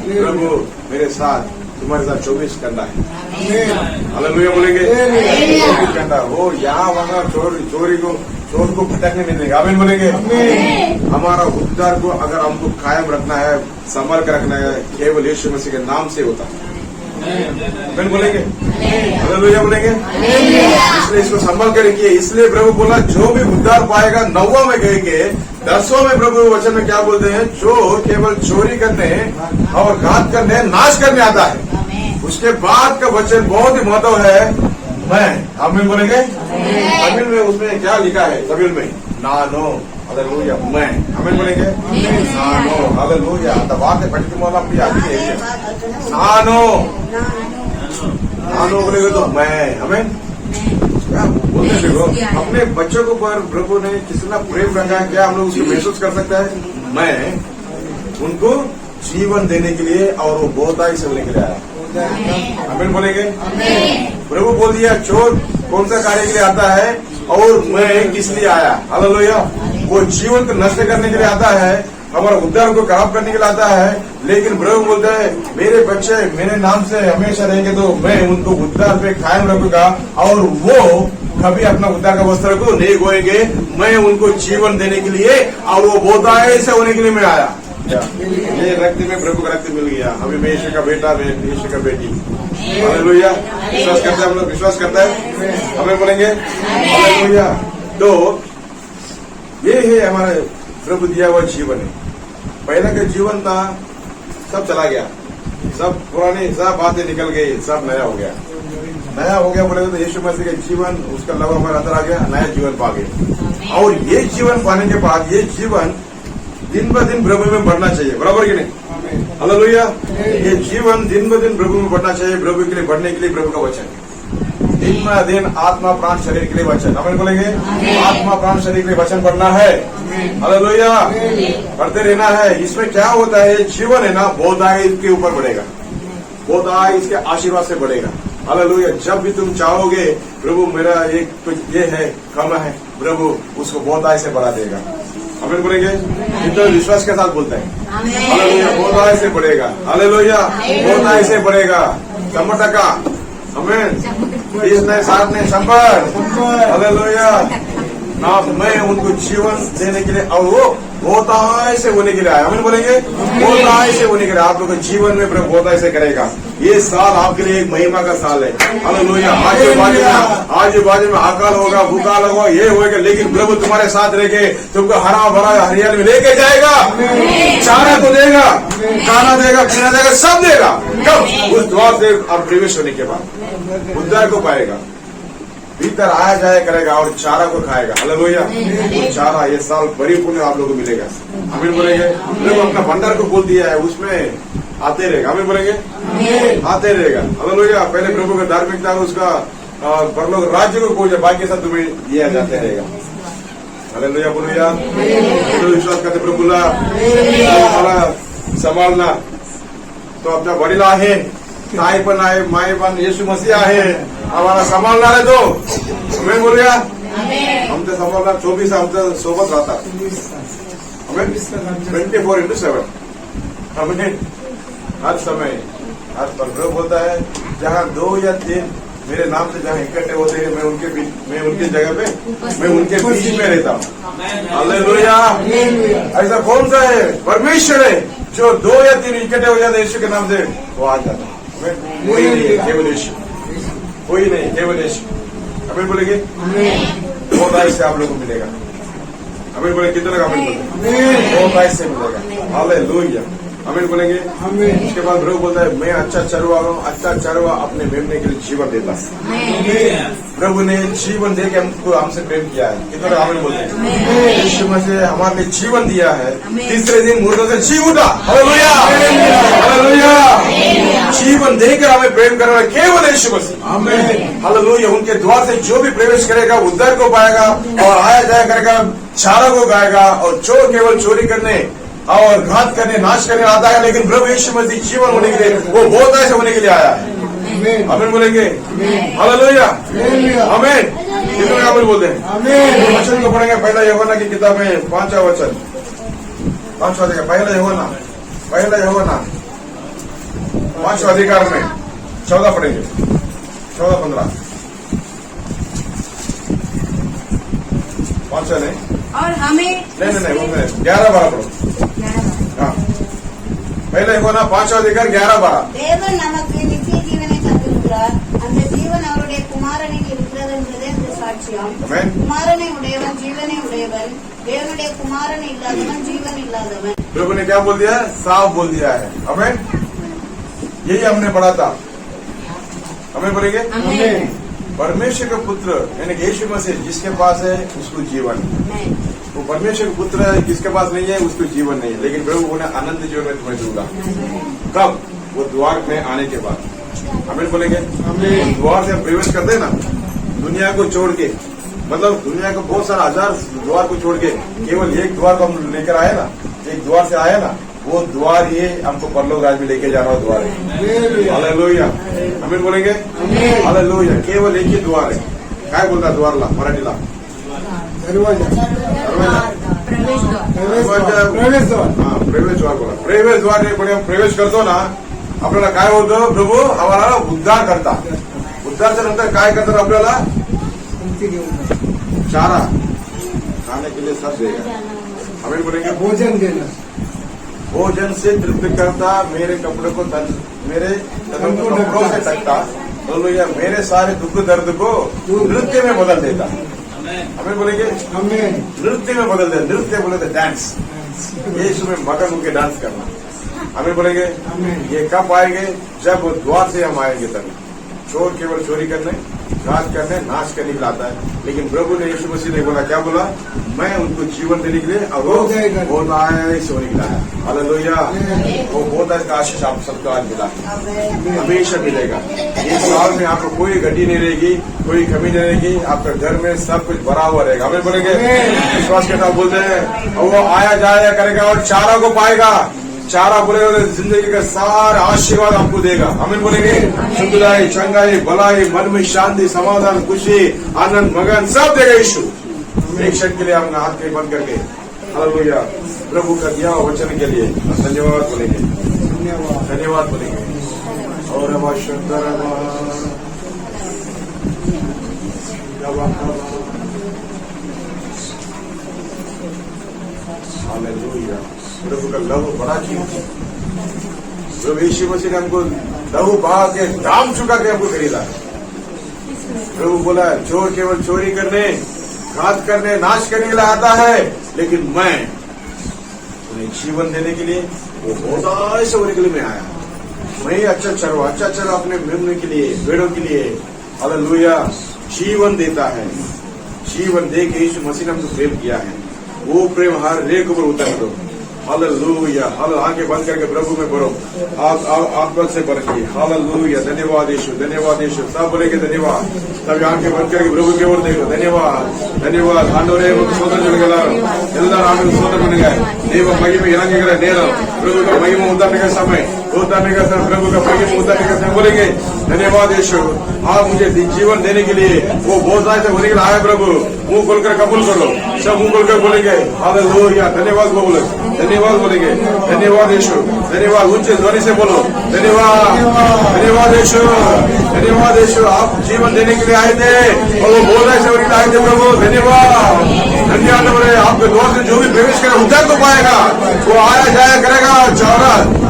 प्रभु मेरे साथ, तुम्हारे साथ 24 घंटा है. हालेलुया. बोलेंगे 24 घंटा. वो यहाँ वहाँ चोर को भटकने नहीं देगा. हमें बोलेंगे हमारा उद्धार को अगर हमको कायम रखना है, संभाल कर रखना है, केवल यीशु मसीह के नाम से होता है. हमें बोलेंगे हालेलुया. बोलेंगे इसलिए इसको संभाल कर रखिए. इसलिए प्रभु बोला जो भी उद्धार पाएगा. 9 में कह के 10 में प्रभु वचन में क्या बोलते हैं? चोर केवल चोरी करने और घात करने, नाश करने आता है. उसके बाद का वचन बहुत ही महत्व है. मैं, हमें बोलेंगे तमिल में उसमें क्या लिखा है? तमिल में नानो. हालेलुया. मैं, हमें बोलेंगे नानो. हालेलुया. वार्ते पढ़ के मोला भी आती है. नानो नानो बोलेगे तो मैं. हमें क्या बोलते देखो, अपने बच्चों को पर प्रभु ने कितना प्रेम रखा है, क्या हम लोग उसको महसूस कर सकता है? मैं उनको जीवन देने के लिए और वो बहुतायत से होने के लिए आया. हमें बोलेंगे प्रभु बोल दिया चोर कौन सा कार्य के लिए आता है और मैं किस लिए आया? हालेलुया. वो जीवन को नष्ट करने के लिए आता है, हमारा उद्धार को खराब करने के लिए आता है. लेकिन प्रभु बोलता है मेरे बच्चे मेरे नाम से हमेशा रहेंगे तो मैं उनको उद्धार पे कायम रखूंगा और वो कभी अपना उद्धार का वस्त्र को नहीं गोएंगे. मैं उनको जीवन देने के लिए और वो बहुतायत से होने के लिए मैं आया. ये रक्त में प्रभु का रक्त मिल गया. अभी मैं यीशु का बेटा, मैं यीशु का बेटी. हालेलुया. विश्वास करता है, हम लोग विश्वास करता है. हमें बोलेंगे हालेलुया. तो ये है हमारे प्रभु दिया हुआ जीवन है। पहले का जीवन था, सब चला गया, सब पुरानी सब बातें निकल गई, सब नया हो गया। नया हो गया बोले तो यीशु मसीह का जीवन, उसका लव हमारे अंदर आ गया, नया जीवन पा गए। और ये जीवन पाने के बाद ये जीवन दिन ब दिन प्रभु में बढ़ना चाहिए, बराबर कि नहीं? हालेलुया। ये जीवन दिन ब दिन प्रभु में बढ़ना चाहिए। प्रभु के लिए बढ़ने के लिए प्रभु का वचन, दिन ब दिन आत्मा प्राण शरीर के लिए वचन, हमें बोलेंगे आत्मा प्राण शरीर के लिए वचन पढ़ना है। हालेलुया, पढ़ते रहना है। इसमें क्या होता है, जीवन है ना, बहुत आगे इसके ऊपर बढ़ेगा, बहुत आगे इसके आशीर्वाद से बढ़ेगा। हालेलुया। जब भी तुम चाहोगे प्रभु मेरा एक कुछ ये है, कम है, प्रभु उसको बहुत आगे से बढ़ा देगा। हमें बोलेंगे जितना विश्वास के साथ बोलता है, हालेलुया, बहुत आगे से बढ़ेगा। हालेलुया, बहुत आगे से बढ़ेगा। 100%, हमें 20 नहीं 60 नहीं 100। हालेलुया। ना मैं उनको जीवन देने के लिए, और वो बहुत आय से होने के लिए आया। हमें बोलेंगे बहुत आय से होने के लिए आप लोग जीवन में प्रभु बहुत आय से करेगा। ये साल आपके लिए एक महिमा का साल है। हालेलुया। आज बाजू में अकाल होगा, भूकाल होगा, ये होगा, लेकिन प्रभु तुम्हारे साथ रह के तुमको हरा भरा हरियाली में लेके जाएगा। चारा तो देगा, खाना देगा, पीना देगा, सब देगा। कब? उस द्वार से आप प्रवेश होने के बाद उद्धार को पाएगा, भीतर आया जाया करेगा और चारा को खाएगा। हालेलुया। वो चारा ये साल परिपूर्ण आप लोगों को मिलेगा। हमें बोलेंगे लोग अपना भंडार को खोल दिया है, उसमें आते रहेगा। हमें बोलेंगे आते रहेगा। हालेलुया। पहले प्रभु का धार्मिकता उसका परलोक राज्य को खोजा, बाकी सब तुम्हें दिया जाते रहेगा। हालेलुया। बोलूया विश्वास करते प्रभु संभालना तो अपना वडील आहे, ताई पण आहे, माई पण येशू मसीह आहे, आम्हाला सांभाळणार आहे तो। हमें बोलूया आमचं सांभाळणार 24 आमच्या सोबत राहतात। हमें 24/7 हमें हर समय हर पर बोलता है, जहाँ 2 या 3 मेरे नाम से जहाँ इकट्ठे होते हैं, मैं उनकी जगह पे, मैं उनके बीच में रहता हूँ। हालेलुया। ऐसा कौन सा है? परमेश्वर है जो 2 या 3 इकट्ठे हो जाते हैं यीशु के नाम से, वो आ जाता है। कोई नहीं, केवल यीशु, कोई नहीं, केवल यीशु। हमें बोलेंगे बहुत आय से आप लोगों को मिलेगा। हमें बोले कितना लगा? हमें बोले बहुत आय से मिलेगा। हालेलुया। हमें बोलेंगे उसके बाद प्रभु बोलता है, मैं अच्छा चरवा हूँ, अच्छा चरवा अपने मेमने के लिए जीवन देता है। प्रभु ने जीवन दे के हमको हमसे प्रेम किया है। कितना हमें बोलते हैं यीशु मसीह हमारे लिए जीवन दिया है, तीसरे दिन मुर्दों से जी उठा। हालेलुया। हालेलुया। जीवन देकर हमें प्रेम कर रहा है केवल यीशु मसीह। हालेलुया। उनके द्वार से जो भी प्रवेश करेगा उद्धार को पाएगा और आया जाया करेगा, चारा को गाएगा। और चोर केवल चोरी करने और घात करने, नाश करने आता है, लेकिन प्रभु यीशु मसीह जीवन होने के लिए, वो बहुत ऐसे होने के लिए आया है। आमीन बोलेंगे। हालेलुया। आमीन। कितने आमीन बोलते हैं? वचन को पढ़ेंगे पहला यूहन्ना की किताब में 5वां वचन, 5वां अधिकार, पहला यूहन्ना 5वां अधिकार में 14 पढ़ेंगे, 14-15। 5वां नहीं, और हमें नहीं 11-12 पढ़ो। हाँ, पहले यूहन्ना 5वां अधिकार 11-12। தேவன் நமக்கு நித்திய ஜீவனை தந்திருக்கிறார். அந்த ஜீவன் அவருடைய குமாரனில் இருக்கிறது என்பதே இந்த சாட்சியம். ஆமென். குமாரனை உடையவன் ஜீவனை உடையவன், தேவனுடைய குமாரன் இல்லாதவன் ஜீவன் इल्लादवन। प्रभु ने क्या बोल दिया है? साफ बोल दिया है। हमें यही हमने पढ़ा था। हमें बोलेंगे परमेश्वर का पुत्र यानी यीशु मसीह जिसके पास है उसको जीवन, वो परमेश्वर का पुत्र है, जिसके पास नहीं है उसको जीवन नहीं है। लेकिन प्रभु उन्हें अनंत जीवन में तुम्हें दूंगा। कब? वो द्वार में आने के बाद। हमें बोलेंगे द्वार से हम प्रवेश करते हैं ना, दुनिया को छोड़ के, मतलब दुनिया को बहुत सारा 1000 द्वार को छोड़ के केवल एक द्वार को हम लेकर आए ना, एक द्वार से आए ना, वो द्वार ये हमको परलोक राज्य में लेके जाना हुआ द्वार है। हालेलुया। हमें बोलेंगे हालेलुया। केवल एक ही द्वार है। काय बोलता द्वारला मराठीला? दरवाजा, प्रवेश प्रवेश द्वार। हा, प्रवेश द्वार बोला। प्रवेश द्वार कोणी प्रवेश करतो ना, आपल्याला काय होतं? प्रभू आम्हाला उद्धार करता, उद्धारच्या नंतर काय करतात? आपल्याला चारा खाने के लिए सब देगा। हमें बोलेंगे भोजन देना, भोजन से तृप्त करता, मेरे कपड़े को मेरे कपड़ों से ढकता, बोलो या मेरे सारे दुख दर्द को नृत्य में बदल देता। हमें बोलेंगे आमेन। नृत्य में बदल दे, नृत्य बोले थे डांस, यीशु में मगन होकर डांस करना। हमें बोलेंगे आमेन। ये कब आएंगे? जब वो द्वार से हम आएंगे तभी। चोर केवल चोरी करने, घात करने, नाश करने के लिए आता है, लेकिन प्रभु ने यीशु मसीह ने बोला, क्या बोला? मैं उनको जीवन देने के लिए और वो बहुत आया है, सोने के लिए आया। हालेलुया। वो बहुत का आशीष आप सबको आज मिला, हमेशा मिलेगा। इस साल में आपको कोई घटी नहीं रहेगी, कोई कमी नहीं रहेगी, आपके घर में सब कुछ भरा हुआ रहेगा। हमें बोलेंगे विश्वास के साथ बोलते हैं, और वो आया जाया करेगा और चारा को पाएगा। चारा बोलेगा जिंदगी का सारा आशीर्वाद आपको देगा। हमें बोलेंगे सुखदाई, चंगाई, भलाई, मन में शांति, समाधान, खुशी, आनंद, मगन सब देगा यीशु। एक क्षण के लिए हम हाथ के बंद करके हालेलुया प्रभु का दिया वचन के लिए धन्यवाद बोलेंगे, धन्यवाद बोलेंगे। और हमारा सुंदर हालेलुया। प्रभु का लहू बड़ा कीमती, प्रभु यीशु मसीह ने हमको लहू बहा के दाम चुका के हमको खरीदा। प्रभु बोला चोर केवल चोरी करने, घात करने, नाश करने के लिए आता है, लेकिन मैं उन्हें जीवन देने के लिए, वो बहुत ऐसे होने के लिए मैं आया। मैं अच्छा चलो अपने मेमने के लिए, भेड़ों के लिए हालेलुया जीवन देता है। जीवन दे के यीशु मसीह ने हमको प्रेम किया है, वो प्रेम हर एक ऊपर उतर दो। हालेलुया। आंखें बंद करके प्रभु में बोलो, आप से बरकिए। हालेलुया। धन्यवाद यीशु, धन्यवाद यीशु। सब बोलेंगे धन्यवाद। तभी आंखें बंद करके प्रभु की ओर देखो। धन्यवाद, धन्यवाद। आंडोरे सोदर जुड़गलारो ಎಲ್ಲರೂ ಆಮೇಲೆ ಸೋದರ ಮನೆಗೆ ದೇವ ಮಹಿಮೆ ಇರಂಗಿರ ನೇರ प्रभु का महिमा उतारने का समय, उतारने का समय, प्रभु का महिमा उतारने का समय बोलेंगे धन्यवाद यीशु। आप मुझे जीवन देने के लिए वो बहुत से होने के लिए आया प्रभु। मुंह खोलकर कबूल करो, सब मुंह खोलकर बोलेंगे हालेलुया। धन्यवाद बोलो, धन्यवाद बोलेंगे, धन्यवाद यीशु, धन्यवाद। ऊंचे ध्वनि से बोलो धन्यवाद, धन्यवाद यीशु, धन्यवाद यीशु। आप जीवन देने के लिए आए थे और वो बोल रहे से आए थे प्रभु। धन्यवाद, धन्यवाद बोले। आपके द्वार से जो भी प्रवेश करे उधर तो पाएगा, वो आया जाया करेगा,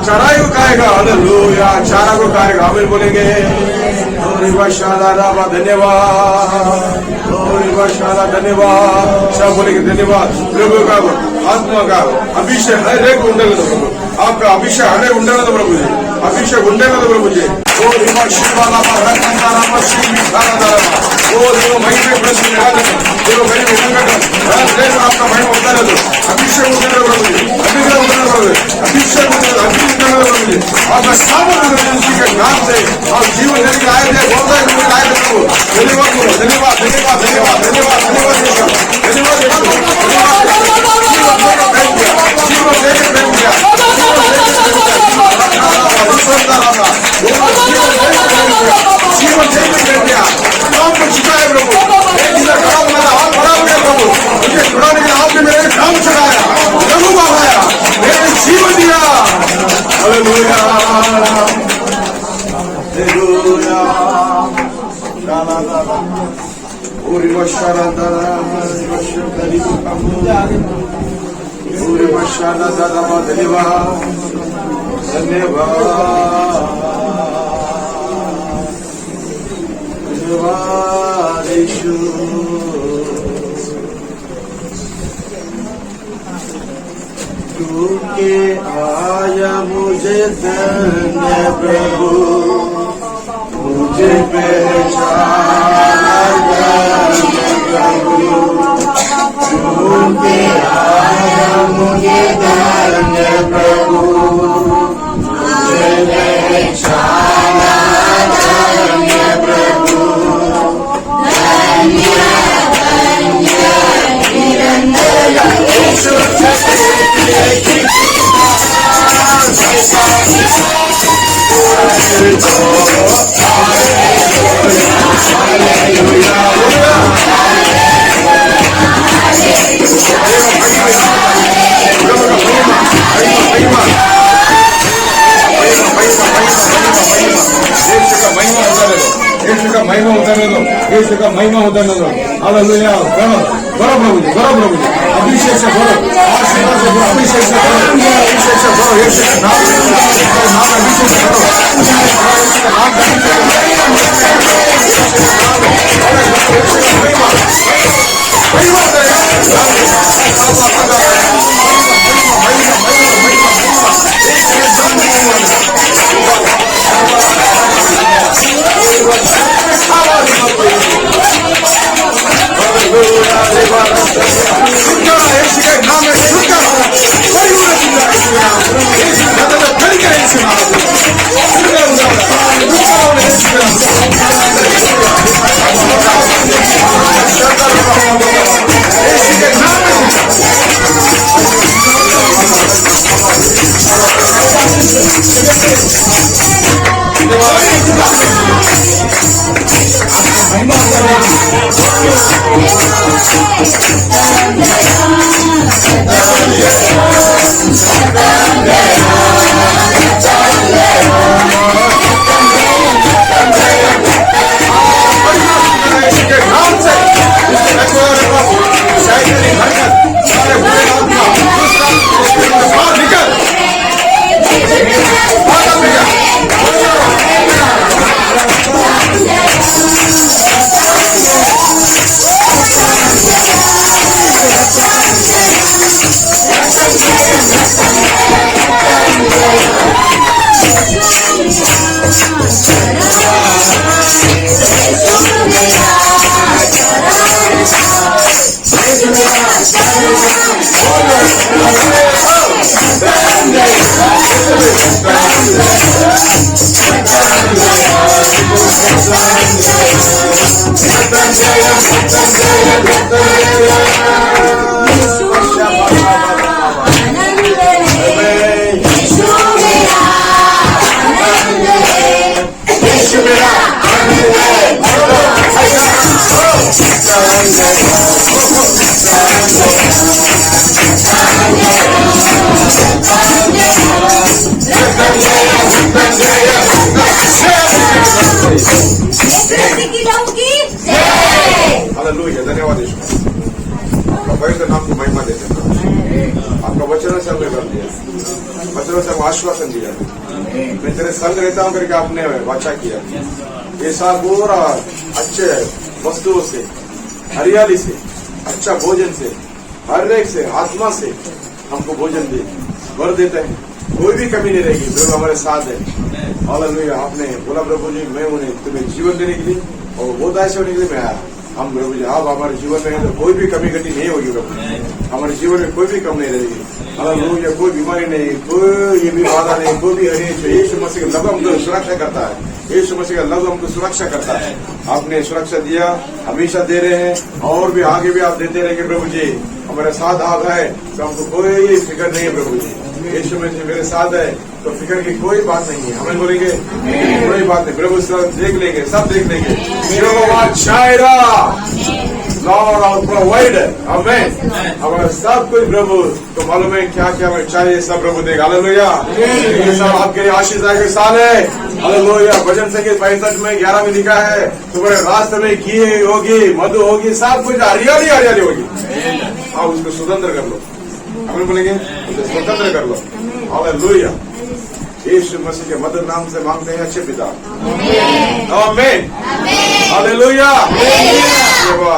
चराई को खाएगा। हालेलुया, चारा को खाएगा। आमीन बोलेंगे। धन्यवाद, धन्यवाद। सब बोलेंगे धन्यवाद। प्रभु का आत्मा का अभिषेक हर एक उंडल दो प्रभु, आपका अभिषेक हर एक उंडल दो प्रभु जी, अभिषेक उंडल दो प्रभु जी। ओ रिवा शिवाला रत्नदाराम श्री धाराधारा ओ देव महिमे प्रश्न देव महिमे संकट देव आपका महिमा उतार दो। अभिषेक उंडल दो प्रभु जी, अभिषेक उंडल दो प्रभु जी, अभिषेक उंडल दो प्रभु जी। आपका सामर्थ्य यीशु के नाम से आप जीवन देने के आए थे, बहुत आए थे प्रभु। धन्यवाद बोलो, धन्यवाद, धन्यवाद, धन्यवाद, धन्यवाद, धन्यवाद यीशु, धन्यवाद यीशु, धन्यवाद। जीवन देने प्रेम किया, जीवन देने प्रेम किया, काम को चुकाया प्रभु। एक दिन खड़ा होना था, आप खड़ा हो गया प्रभु। मुझे छुड़ाने के लिए आपने मेरे काम चढ़ाया, लहू बहाया, मेरे जीवन दिया। Hallelujah, hallelujah. पूरी मशाला दादा मशकरी पूरी मशाला दादा धन्यवाद, धन्यवाद, धन्यवाद यीशु। तू के आया मुझे धन्य प्रभु, मुझे पहचाना प्रभु। तू के आया मुझे धन्य प्रभु, मुझे पहचाना धन्य प्रभु। धन्य धन्य निरंतर यीशु महिमा उतारने दो, यीशु का महिमा उतारने दो। हालेलुया। करो करो प्रभु जी, करो प्रभु जी। अभिषेक से करो, आशीर्वाद से करो, अभिषेक से करो, अभिषेक से करो, यीशु के नाम से अभिषेक से करो। महिमा महिमा हालेलुया। धन्यवाद यीशु। आपका पवित्र नाम को महिमा देते हैं। आपका वचन से हमने कर दिया, वचनों से हमको आश्वासन दिया। मैं तेरे संग रहता हूँ करके आपने वाचा किया। ये सब पूरा अच्छे वस्तुओं से, हरियाली से, अच्छा भोजन से, हर एक से, आत्मा से हमको भोजन दे भर देते हैं। कोई भी कमी नहीं रहेगी। प्रभु हमारे साथ है। हालेलुया। आपने बोला प्रभु जी मैं उन्हें तुम्हें जीवन देने के लिए और वो दाय से होने के लिए मैं आया। हम प्रभु जी आप हमारे जीवन में तो कोई भी कमी घटी नहीं होगी प्रभु। हमारे जीवन में कोई भी कम नहीं रहेगी। हालेलुया। कोई बीमारी नहीं, कोई ये भी बाधा नहीं, कोई भी हरी नहीं। यीशु मसीह का लहू हमको सुरक्षा करता है। यीशु मसीह का लहू हमको सुरक्षा करता है। आपने सुरक्षा दिया, हमेशा दे रहे हैं और भी आगे भी आप देते रहेंगे प्रभु जी। हमारे साथ आप है तो हमको कोई फिक्र नहीं है प्रभु जी। यीशु मसीह मेरे साथ है तो फिक्र की कोई बात नहीं है। हमें बोलेंगे कोई बात नहीं। प्रभु सब देख लेंगे, सब देख लेंगे। लॉर्ड ऑफ प्रोवाइडर, हमें हमारा सब कुछ प्रभु तो मालूम है क्या क्या हमें चाहिए, सब प्रभु देगा। हालेलुया। ये सब आपके लिए आशीष के साल है। हालेलुया। भजन संगीत 65 में 11 में लिखा है तुम्हारे रास्ते में घी होगी, मधु होगी, सब कुछ हरियाली हरियाली होगी। हाँ उसको स्वतंत्र कर लो। हमें बोलेंगे उसे स्वतंत्र कर लो। हालेलुया। यीशु मसीह के मधुर नाम से मांगते हैं अच्छे पिता। आमीन। हालेलुया।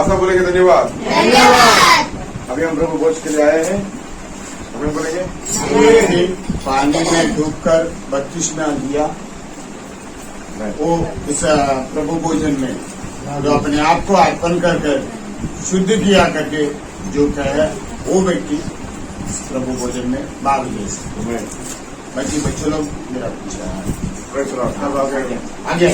सब बोलेंगे धन्यवाद। अभी हम प्रभु भोज के लिए आए हैं। हमें बोलेंगे पानी में डूबकर बपतिस्मा दिया वो इस प्रभु भोजन में जो अपने आप को अर्पण कर शुद्ध किया करके जो कहे वो व्यक्ति प्रभु भोजन में भाग ले सकते। बाकी बच्चों लोग मेरा पीछे आगे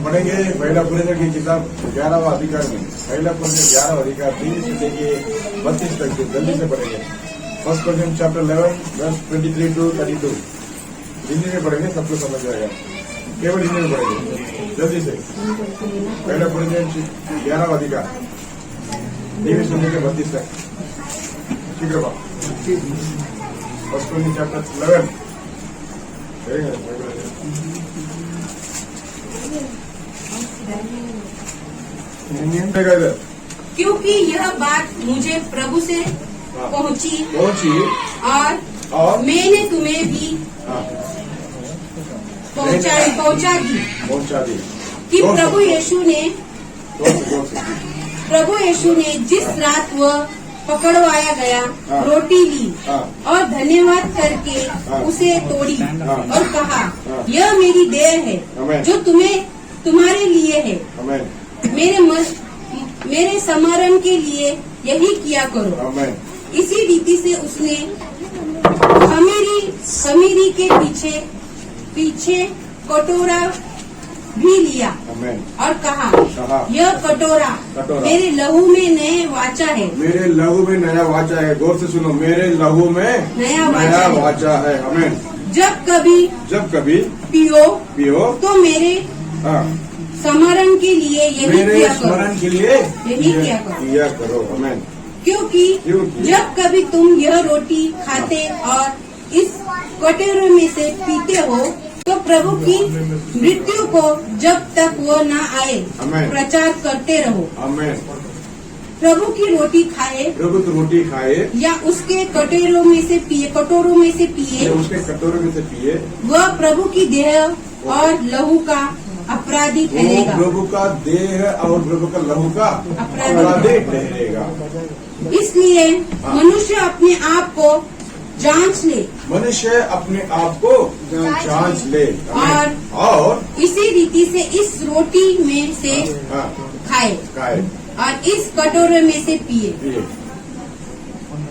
पढ़ेंगे पहला पुराने की किताब 11वां अधिकार में, पहला पुराने 11वां अधिकार 30 से लेके 32 तक के जल्दी से पढ़ेंगे। First Corinthians chapter 11 verse 23 to 32 Hindi में पढ़ेंगे, सबको समझ आएगा। केवल हिंदी में पढ़ेंगे जल्दी से। पहला पुराने 11वां अधिकार 23 से लेकर 32 तक शीघ्र बात। फर्स्ट कोरिंथियंस चैप्टर 11 क्योंकि यह बात मुझे प्रभु से पहुंची और मैंने तुम्हें भी पहुंचा दी कि प्रभु यीशु ने जिस रात वह पकड़वाया गया रोटी ली और धन्यवाद करके उसे तोड़ी और कहा, यह मेरी देह है जो तुम्हारे लिए है, मेरे स्मरण के लिए यही किया करो। इसी रीति से उसने खमीरी के पीछे कटोरा भी लिया और कहा, यह कटोरा मेरे लहू में नया वाचा है। मेरे लहू में नया वाचा है। गौर से सुनो, मेरे लहू में नया वाचा है। हमें जब कभी पियो तो मेरे स्मरण के लिए यही किया करो। हमें क्योंकि जब कभी तुम यह रोटी खाते और इस कटोरे में से पीते हो तो प्रभु की मृत्यु को जब तक वो न आए प्रचार करते रहो। प्रभु की रोटी खाए या उसके कटोरों में से पिए वह प्रभु की देह और लहू का अपराधी ठहरेगा। प्रभु का देह और प्रभु का लहू का अपराधी ठहरेगा। इसलिए मनुष्य अपने आप को जांच ले और इसी रीति से इस रोटी में से खाए और इस कटोरे में से पिए।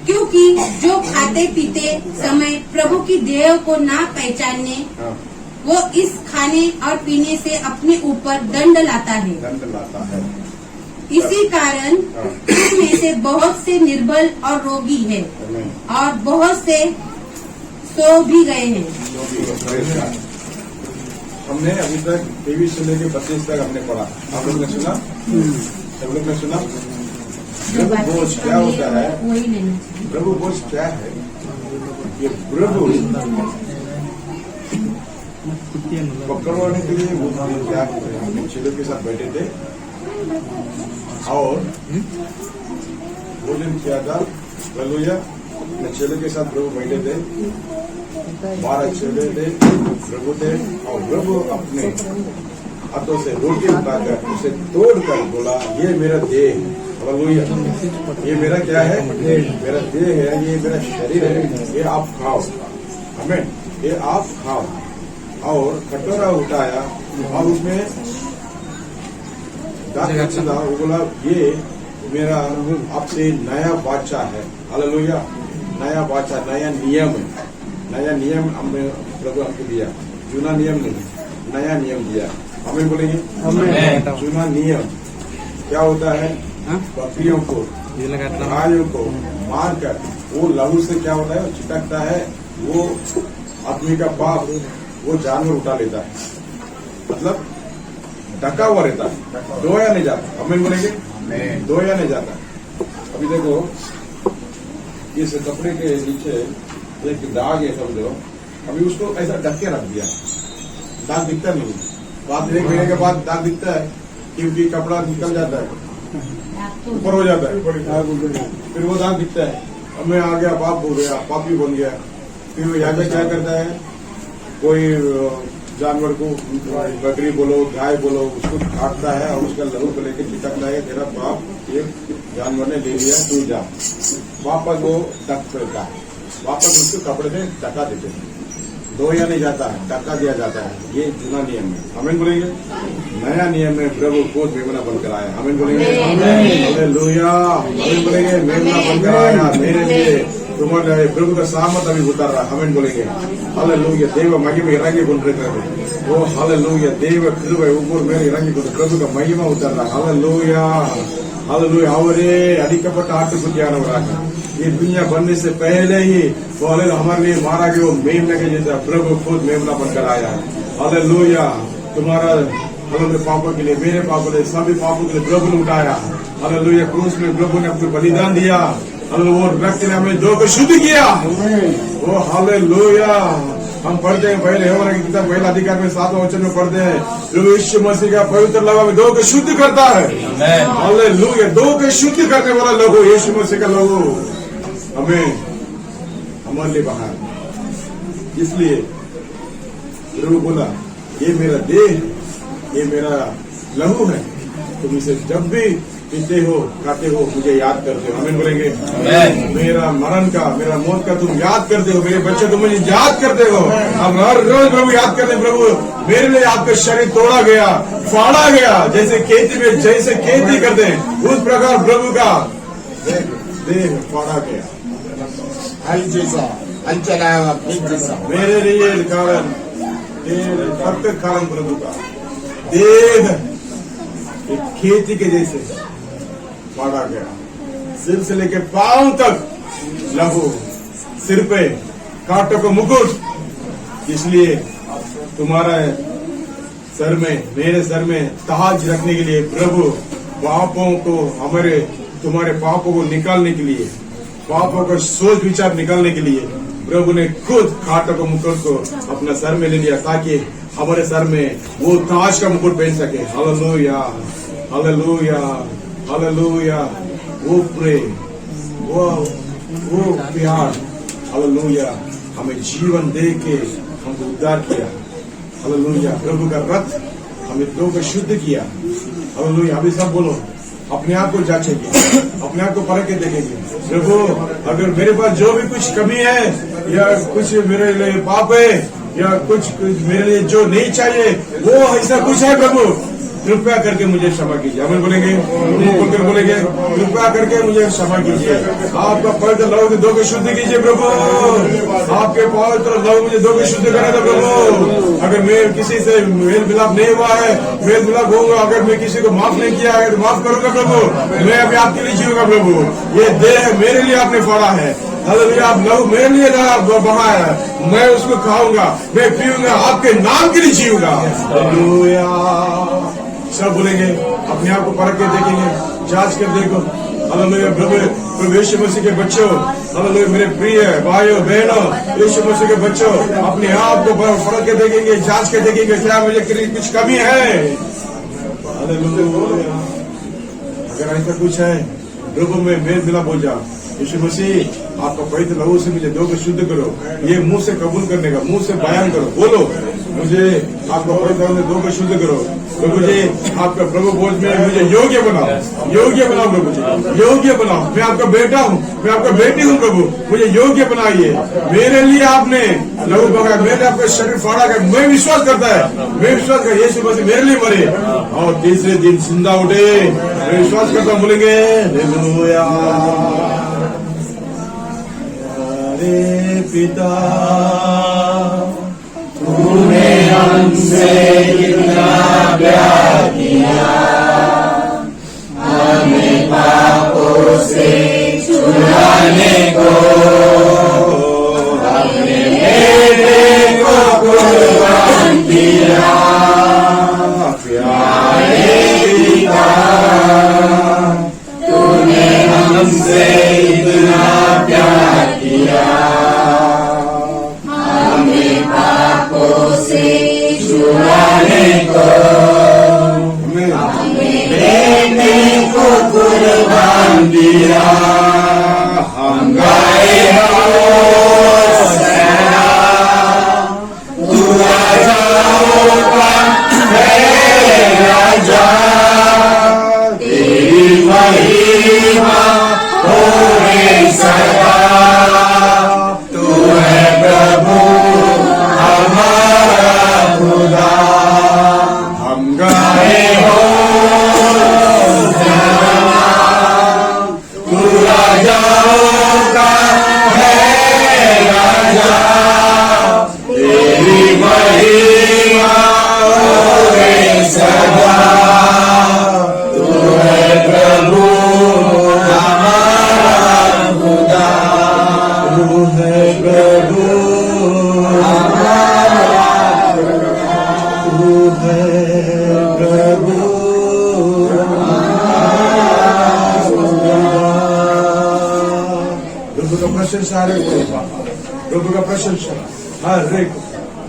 क्योंकि जो खाते पीते समय प्रभु की देह को ना पहचानने वो इस खाने और पीने से अपने ऊपर दंड लाता है। इसी कारण इसमें से बहुत से निर्बल और रोगी हैं और बहुत से सो भी गए हैं। हमने अभी तक 23 से लेकर 32 तक हमने पढ़ा। आप लोग ने सुना? सब लोग ने सुना? प्रभु बोझ क्या होता है? प्रभु बोझ क्या है? ये प्रभु पकड़वाने के लिए वो क्या अपने चेलों के साथ बैठे थे और भोजन किया था। हालेलुया। अपने चेलों के साथ प्रभु बैठे थे, 12 चेले थे, प्रभु थे और प्रभु अपने हाथों से रोटी उठाकर उसे तोड़कर बोला, ये मेरा देह है। हालेलुया। ये मेरा क्या है? मेरा देह है, ये मेरा शरीर है, ये आप खाओ। हमें ये आप खाओ। और कटोरा उठाया और उसमें वो बोला, ये मेरा आपसे नया वाचा है। हालेलुया। नया वाचा, नया नियम है। नया नियम हमने प्रभु हमको दिया, चुना नियम नहीं, नया नियम दिया। हमें बोलेंगे चुना नियम क्या होता है? बकरियों को, गायों को मारकर वो लहू से क्या होता है? चिटकता है, वो आदमी का पाप वो जानवर उठा लेता है, मतलब ढका हुआ रहता है, धोया नहीं जाता। हमें बोलेंगे धोया नहीं जाता। अभी देखो इस कपड़े के नीचे एक दाग है समझो, अभी उसको ऐसा ढक के रख दिया, दाग दिखता नहीं। बाद 1 महीने के बाद दाग दिखता है क्योंकि कपड़ा निकल जाता है, ऊपर हो जाता है, फिर वो दाग दिखता है। अब मैं आ गया, पाप हो गया, पापी बन गया। फिर वो यहाँ पे क्या करता है? कोई जानवर को, बकरी बोलो, गाय बोलो, उसको काटता है और उसका लहू को लेकर चिटकता है, तेरा पाप एक जानवर ने ले लिया, तू जा। वापस वो ढक देता है, वापस उसको कपड़े से ढका देते हैं, धोया नहीं जाता है, ढका दिया जाता है। ये जुना नियम है। हमें बोलेंगे नया नियम में प्रभु खोज मेमना बनकर आया। हमें बोलेंगे हालेलुया। हमें बोलेंगे मेमना बनकर आया मेरे लिए, तुम्हारे प्रभु का सामत अभी उतर रहा, हमें बोलेंगे हालेलुया देव महिमा इरंगी ಕೊಂಡಿರುತ್ತದೆ ಓ हालेलुया देव ಕೃಪೆ ऊपर ಮೇಲೆ ಇರಂಗಿಕೊಂಡು प्रभु का महिमा उतर रहा हालेलुया हालेलुया ಅವರೇ ಅಡಿಕಪಟ್ಟ ಆಟುಕುತಿಯಾನವರಾಗ ये दुनिया बनने से पहले ही वो हमारे लिए मारा गया, वो मेमना के जैसा प्रभु खुद मेमना बनकर आया हालेलुया तुम्हारा हालेलुया पापों के लिए, मेरे पापों के लिए, सभी पापों के लिए प्रभु ने उठाया हालेलुया क्रूस में प्रभु ने अपने बलिदान दिया हालेलुया वो रक्त ने हमें दो को शुद्ध किया वो हालेलुया हम पढ़ते हैं पहले यहोवा की किताब पहला अधिकार में 7वें वचन में पढ़ते हैं प्रभु यीशु मसीह का पवित्र लहू में दो को शुद्ध करता है हालेलुया दो को शुद्ध करने वाला लहू यीशु मसीह का लहू हमें हमारे लिए बहा, इसलिए प्रभु बोला ये मेरा देह ये मेरा लहू है, तुम इसे जब भी पीते हो खाते हो मुझे याद करते हो, हमें बोलेंगे मेरा मरण का मेरा मौत का तुम याद करते हो, मेरे बच्चे तुम मुझे याद करते हो, हम हर रोज प्रभु याद करते प्रभु मेरे लिए आपका शरीर तोड़ा गया फाड़ा गया, जैसे खेती में जैसे खेती करते हैं उस प्रकार प्रभु का देह फाड़ा गया हल जैसा हल चलाया हुआ खेत जैसा मेरे लिए कारण सबके कारण प्रभु का देह एक खेती के जैसे फाड़ा गया, सिर से लेके पांव तक लहू, सिर पे कांटों को मुकुट, इसलिए तुम्हारा सर में मेरे सर में ताज रखने के लिए प्रभु पापों को हमारे तुम्हारे पापों को निकालने के लिए, पापों का सोच विचार निकालने के लिए प्रभु ने खुद कांटों को मुकुट को अपना सर में ले लिया ताकि हमारे सर में वो ताज का मुकुट पहन सके हालेलुया हालेलुया हालेलुया वो प्रेम वो प्यार हालेलुया हमें जीवन दे के हमको उद्धार किया हालेलुया प्रभु का रथ हमें दो को शुद्ध किया हालेलुया अभी सब बोलो अपने आप को जांचेंगे, अपने आप को परख के देखेंगे प्रभु अगर मेरे पास जो भी कुछ कमी है या कुछ मेरे लिए पाप है या कुछ मेरे लिए जो नहीं चाहिए वो ऐसा कुछ है प्रभु कृपया करके मुझे क्षमा कीजिए, हमें बोलेंगे बोलकर बोलेंगे कृपया करके मुझे क्षमा कीजिए, आपका पवित्र लहू के दो को शुद्ध कीजिए प्रभु, आपके पवित्र लहू मुझे दो को शुद्ध करा दो प्रभु, अगर मैं किसी से मेल मिलाप नहीं हुआ है मेल मिलाप होगा, अगर मैं किसी को माफ नहीं किया है तो माफ करूंगा प्रभु, मैं अभी आपके लिए जीऊंगा प्रभु, ये देह मेरे लिए आपने फाड़ा है हालेलुया आप लहू मेरे लिए बहाया है, मैं उसको खाऊंगा मैं पीऊंगा आपके नाम के लिए जीऊंगा हालेलुया सब बोलेंगे अपने आप को परख के देखेंगे जांच कर देखो हालेलुया प्रभु यीशु मसीह के बच्चों हालेलुया मेरे प्रिय भाइयों बहनों यीशु मसीह के बच्चों अपने आप को परख के देखेंगे जांच के देखेंगे क्या मुझे कुछ कमी है हालेलुया अगर ऐसा कुछ है प्रभु में मेल मिलाप हो जाओ यीशु मसीह आपका पवित्र लहू से मुझे दो को शुद्ध करो, ये मुंह से कबूल करने का मुंह से बयान करो, बोलो मुझे आपका पवित्र लहू में दो को शुद्ध करो तो मुझे आपका प्रभु बोझ में मुझे योग्य बनाओ प्रभु जी योग्य बनाओ, मैं आपका बेटा हूँ मैं आपका बेटी हूँ प्रभु मुझे योग्य बनाइए, मेरे लिए आपने लहू बहाया, मैंने आपका शरीर फाड़ा कर मैं विश्वास करता है मैं विश्वास कर यीशु मसीह मेरे लिए मरे और तीसरे दिन जिंदा उठे, मैं विश्वास करता हूँ बोलेंगे हालेलुया पिता तूने हमसे कितना प्यार किया, हमें पापों से छुड़ाने को अपने बेटे को कुर्बान किया, प्यारे पिता तूने हमसे इतना प्यार किया, हमें पापों से छुड़ाने को अपने बेटे को कुर्बान दिया, हम गाए होशाना तू राजाओं का है राजा, तेरी महिमा हो सदा, तू है प्रभु हमारा खुदा, हम गाए हो तू प्रशंसा हर एक को पापा, प्रभु का प्रशंसा हर एक।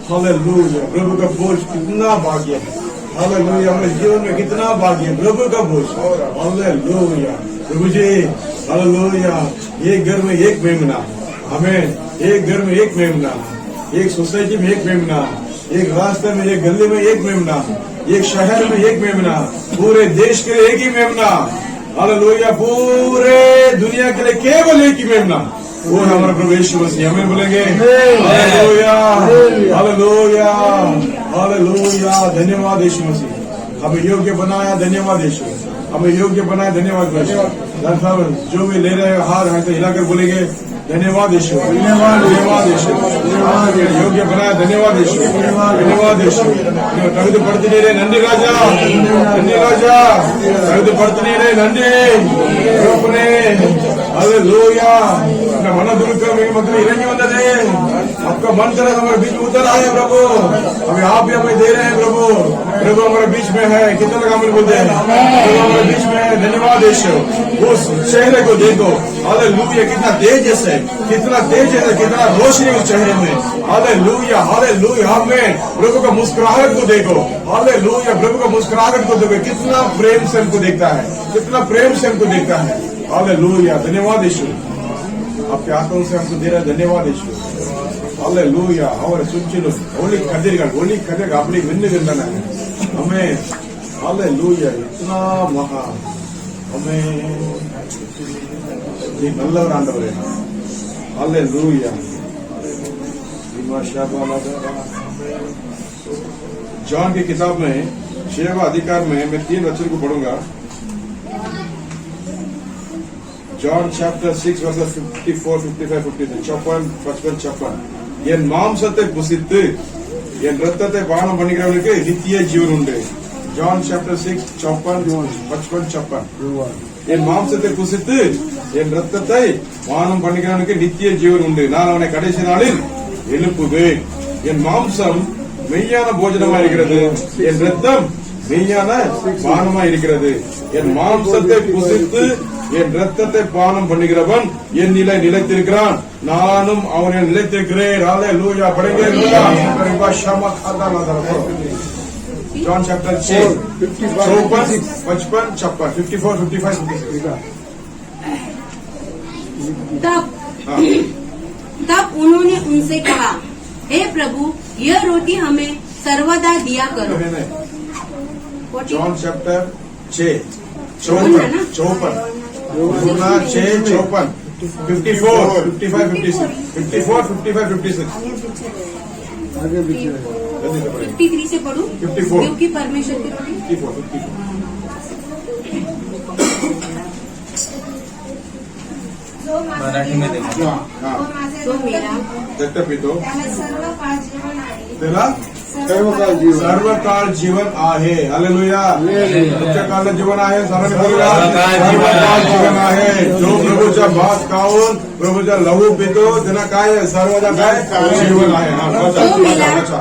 हालेलुया, प्रभु का बोझ कितना भाग्य है। हालेलुया, हमारे जीवन में कितना भाग्य है प्रभु का बोझ। हालेलुया प्रभु जी, हालेलुया। एक घर में एक मेमना, हमें एक घर में एक मेमना, एक सोसाइटी में एक मेमना, एक रास्ते में, एक गली में एक मेमना, एक शहर में एक मेमना, पूरे देश के लिए एक ही मेमना। हालेलुया, पूरे दुनिया के लिए केवल एक ही मेमना, वो है हमारा प्रभु यीशु मसीह। हमें बोलेंगे हालेलुया, हालेलुया, हालेलुया। धन्यवाद यीशु मसीह, हमें योग्य बनाया। धन्यवाद यीशु, हमें योग्य बनाया। धन्यवाद साहब, जो भी ले रहे हैं हाथ हाथ हिलाकर बोलेंगे धन्यवाद यीशु, धन्यवाद यीशु, योग्य बनाया। धन्यवाद यीशु, धन्यवाद यीशु। तगद पड़ती नहीं रहे नंदी राजा, नंदी राजा तगद पड़ती नहीं रहे नंदी। हालेलुया, मन दुर्ग में मतलब इरंगी वंदने, आपका मन तरह हमारे बीच में उतर आए प्रभु। अभी आप भी हमें दे रहे हैं प्रभु। प्रभु हमारे बीच में है, कितना लगा हमें बोलते हैं प्रभु हमारे बीच में है। धन्यवाद यीशु। उस चेहरे को देखो, हालेलुया, कितना तेज है, कितना तेज है, कितना रोशनी उस चेहरे में। Hallelujah, hallelujah. हमें प्रभु का मुस्कुराहट को देखो। हालेलुया, प्रभु का मुस्कुराहट को देखो, कितना प्रेम से हमको देखता है, कितना प्रेम से हमको देखता है। हालेलुया, धन्यवाद यीशु, आपके हाथों से हमको दे रहा है। धन्यवाद यीशु, हालेलुया। हमारे सुचिलो होली खदेर अपनी विन्न गिरना है हमें। हालेलुया, इतना महा हमें नल्लवर आंडवरे। हालेलुया, जॉन की किताब में 6वां अधिकार में मैं 3 वचन को पढ़ूंगा। John chapter 6 verses 54, 55, 56, 55, 56. என் மாம்சத்தை புசித்து என் ரத்தத்தை பானம் பண்ணுகிறவனுக்கு நித்திய ஜீவன் உண்டு. John chapter 6, 55, 56. என் மாம்சத்தை புசித்து என் ரத்தத்தை பானம் பண்ணுகிறவனுக்கு நித்திய ஜீவன் உண்டு. நான் அவனை கடைசி நாளில் எழுப்புவேன். என் மாம்சம் மெய்யான போஜனமா இருக்கிறது, என் ரத்தம் மெய்யான பானமா இருக்கிறது. என் மாம்சத்தை புசித்து என் ரத்தத்தை பானம் பண்ணுகிறவன் என் நிலை நிலைத்திருக்கிறான், நானும் அவனில் நிலைத்திருக்கிறேன். हालेलुया, पढ़ेंगे जॉन चैप्टर 6 54, 56, 54, 55, 56। तब उन्होंने उनसे कहा, हे प्रभु, यह रोटी हमें सर्वदा दिया करो। John chapter 6 54, 54, 54, 54, 55, 56, 54, 55, 56। 53 से पढ़ू। 54, क्योंकि परमेश्वर की रोटी 54, 54। मराठी में देखा। हाँ, तो मेरा देखते पितो त्याला सर्वकाळ जीवन आहे। हालेलुया, तुमच्या काळात जीवन आहे। सर्वांनी बोलूया, सर्वकाळ जीवन आहे। जो प्रभूचा भात खाऊन प्रभूचा लहू पितो त्यांना काय आहे? सर्वदा काय जीवन आहे। हा, वाचा, वाचा, वाचा।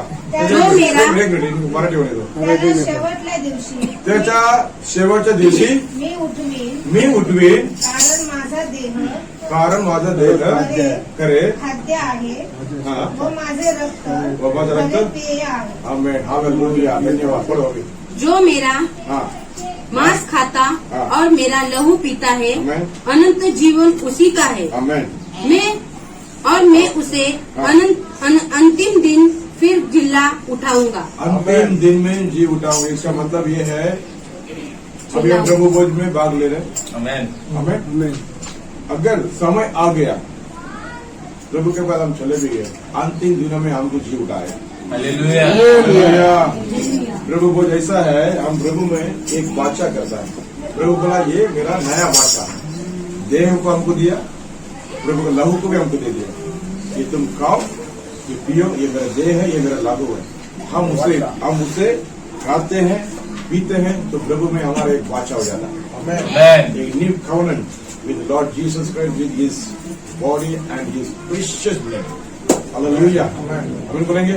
जो मेरा एक मिनिट, मराठी मध्ये येतो। त्याला शेवटल्या दिवशी त्याच्या शेवटच्या दिवशी मी उठवीन, उठवीन, कारण माझा देह करे खाद्य आहे हा व माझे रक्त व माझं रक्त पेय आहे। आमेन, हालेलुया, धन्यवाद। पढ़ो अभी। जो मेरा हाँ, मांस खाता हाँ। और मेरा लहू पीता है, आमेन। अनंत जीवन उसी का है। आमेन। मैं उसे अंतिम दिन फिर जिला उठाऊंगा। अंतिम दिन में जी उठाऊंगा। इसका मतलब ये है, अभी हम प्रभु भोज में भाग ले रहे हैं। आमेन। हमें अगर समय आ गया, प्रभु के बाद हम चले भी गए, अंतिम दिनों में हमको जी उठाए। हालेलुया। हालेलुया। प्रभु भोज ऐसा है, हम प्रभु में एक वाचा करता है। प्रभु बोला ये मेरा नया वाचा, देह को हमको दिया, प्रभु का लहू को भी हमको दे दिया, ये तुम खाओ, ये पियो, ये मेरा देह है, ये मेरा लहू है। हम उसे खाते हैं, पीते हैं, तो प्रभु में हमारा एक वाचा हो जाता है। आमेन। एक new covenant with the Lord Jesus Christ, with His body and His precious blood. Hallelujah. आमीन बोलेंगे।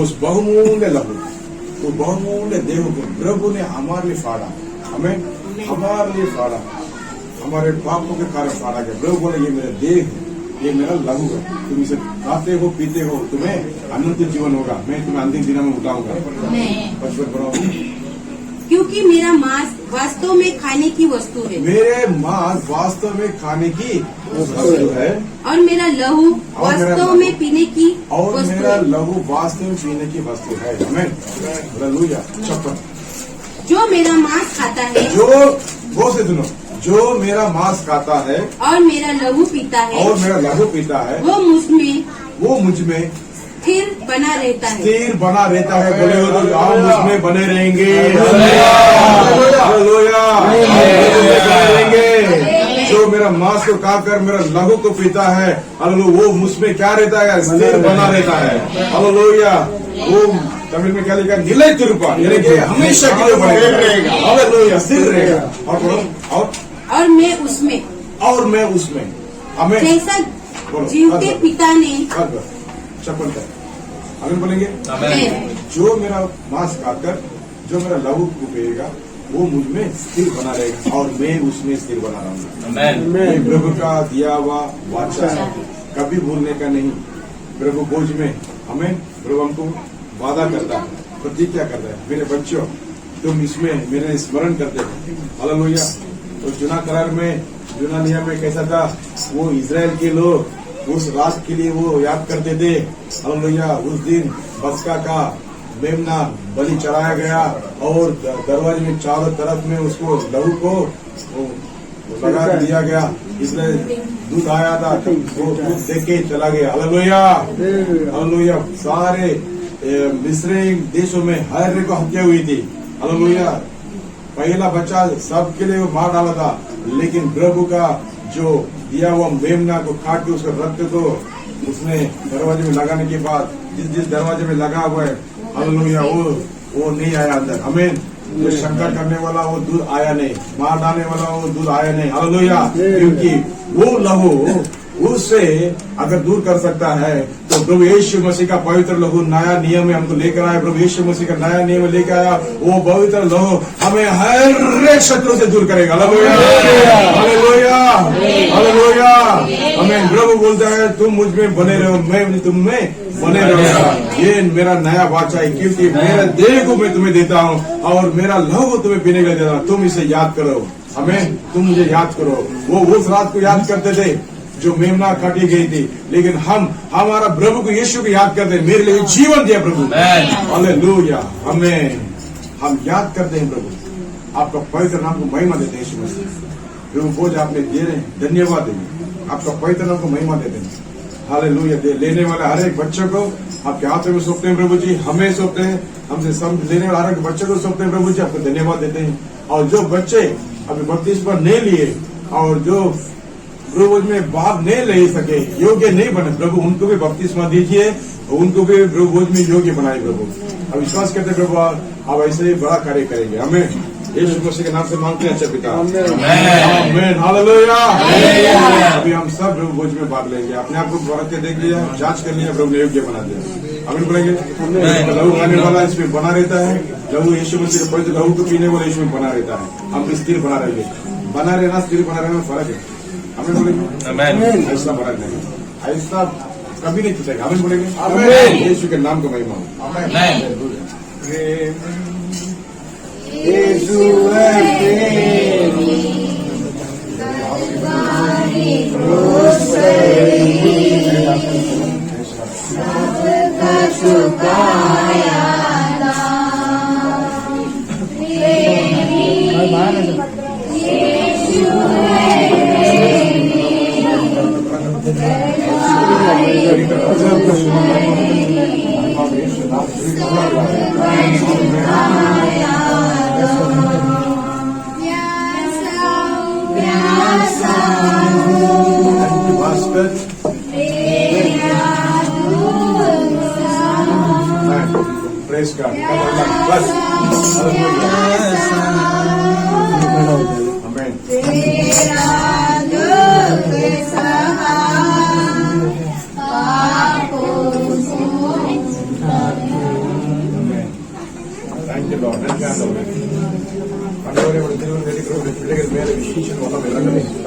उस बहुमूल्य लहू, वो बहुमूल्य देह को प्रभु ने हमारे लिए फाड़ा, हमें हमारे लिए फाड़ा, हमारे पापों के कारण फाड़ा गया। प्रभु बोले ये मेरा देह है, ये मेरा लहू है, तुम इसे खाते हो पीते हो, तुम्हें अनंत जीवन होगा, मैं तुम्हें अंतिम दिनों में उठाऊंगा। 55 पढ़ो। क्योंकि मेरा मांस वास्तव में खाने की वस्तु है मेरे मांस वास्तव में खाने की वस्तु है और मेरा लहू वास्तव में पीने की और वस्तु मेरा है। लहू वास्तव में पीने की वस्तु है। आमीन। हालेलुया। 56। जो मेरा मांस खाता है जो वो से सुनो, जो मेरा मांस खाता है और मेरा लहू पीता है और मेरा लहू पीता है वो मुझ में स्थिर बना रहता है। स्थिर बना रहता है। बोले हो तो आप उसमें बने रहेंगे। हालेलुया। रहेंगे। जो मेरा मांस को खाकर मेरा लहू को पीता है, हालेलुया, वो मुझमें क्या रहता है? स्थिर बना रहता है। हालेलुया। वो तमिल में क्या लिखा? निलय तिरुपा, यानी कि हमेशा के लिए बने रहेगा। हालेलुया, स्थिर रहेगा। और मैं उसमें हमें जैसा बोलो, जीवते पिता ने चप्पल का आमीन बोलेंगे। जो मेरा मांस खाकर जो मेरा लहू को पिएगा वो मुझ में स्थिर बना रहेगा और मैं उसमें स्थिर बना रहूंगा। प्रभु का दिया हुआ वाचा कभी भूलने का नहीं। प्रभु बोझ में हमें प्रभु हमको वादा करता है, प्रतिज्ञा करता है, मेरे बच्चों तुम इसमें मेरे स्मरण करते हो। हालेलुया। तो जुना करार में, जुना नियम में कैसा था? वो इजराइल के लोग उस रात के लिए वो याद करते थे। हालेलुया। उस दिन बसका का मेमना बलि चढ़ाया गया और दरवाजे में चारों तरफ में उसको लहू को लगा दिया गया, इसलिए दूध आया था, वो दूध देख के चला गया। हालेलुया। हालेलुया। सारे मिस्री देशों में हर को हत्या हुई थी। हालेलुया। पहला बच्चा सबके लिए वो मार डाला था, लेकिन प्रभु का जो दिया हुआ मेमना को काट के उसका रक्त को उसने दरवाजे में लगाने के बाद जिस दरवाजे में लगा हुआ है, हालेलुया, वो नहीं आया अंदर। आमीन। जो शंका करने वाला वो दूध आया नहीं, मार डालने वाला वो दूध आया नहीं। हालेलुया। क्योंकि वो लहू उससे अगर दूर कर सकता है तो प्रभु यीशु मसीह का पवित्र लहू नया नियम में हमको लेकर आया। प्रभु यीशु मसीह का नया नियम लेकर आया। वो पवित्र लहू हमें हर एक शत्रु से दूर करेगा। हालेलुया। हालेलुया। हालेलुया। हमें प्रभु बोलता है तुम मुझ में बने रहो, मैं तुम में बने रहूंगा। ये मेरा नया वाचा है, क्योंकि मेरे देह को मैं तुम्हें देता हूँ और मेरा लहू को तुम्हें पीने के लिए देता हूँ। तुम इसे याद करो। हमें तुम मुझे याद करो। वो उस रात को याद करते थे जो मेमना काटी गई थी, लेकिन हम हमारा प्रभु को यीशु को याद करते हैं। मेरे लिए जीवन दिया प्रभु। हालेलुया। हम याद करते हैं प्रभु, आपका पवित्र नाम को महिमा देते हैं। यीशु मसीह प्रभु बोझ आपने दे रहे हैं, धन्यवाद देंगे। आपका पवित्र नाम को महिमा देते हैं। हालेलुया। लेने वाले हर एक बच्चे को आपके हाथों में सौंपते हैं प्रभु जी, हमें सौंपते हैं, हमसे सब लेने वाले हर एक बच्चे को सौंपते हैं प्रभु जी। आपको धन्यवाद देते हैं। और जो बच्चे अभी बपतिस्मा नहीं लिए और जो प्रभु में भाग नहीं ले सके, योग्य नहीं बने, प्रभु उनको भी बपतिस्मा दीजिए, उनको भी प्रभु में योग्य बनाए प्रभु। अब विश्वास करते प्रभु आप ऐसे ही बड़ा कार्य करेंगे। हमें यीशु मसीह के नाम से मांगते हैं, अच्छा पिता। आमीन। हालेलुया। अभी हम सब प्रभु भोज में भाग लेंगे। अपने आप को परख के देख लिया, जांच कर लिया, प्रभु ने योग्य बना दिया। आमीन बोलेंगे। लहू आने वाला इसमें बना रहता है। लहू यीशु मसीह के पवित्र लहू को पीने वाला इसमें बना रहता है। हम स्थिर बना रहेंगे। बना रहना स्थिर बना रहना फर्क है। हमें बोलेंगे ऐसा बना नहीं, ऐसा कभी नहीं छूटेगा। हमें बोलेंगे यीशु के नाम का महिमा हो। Praise God. Bless. Amen. Thank you, Lord.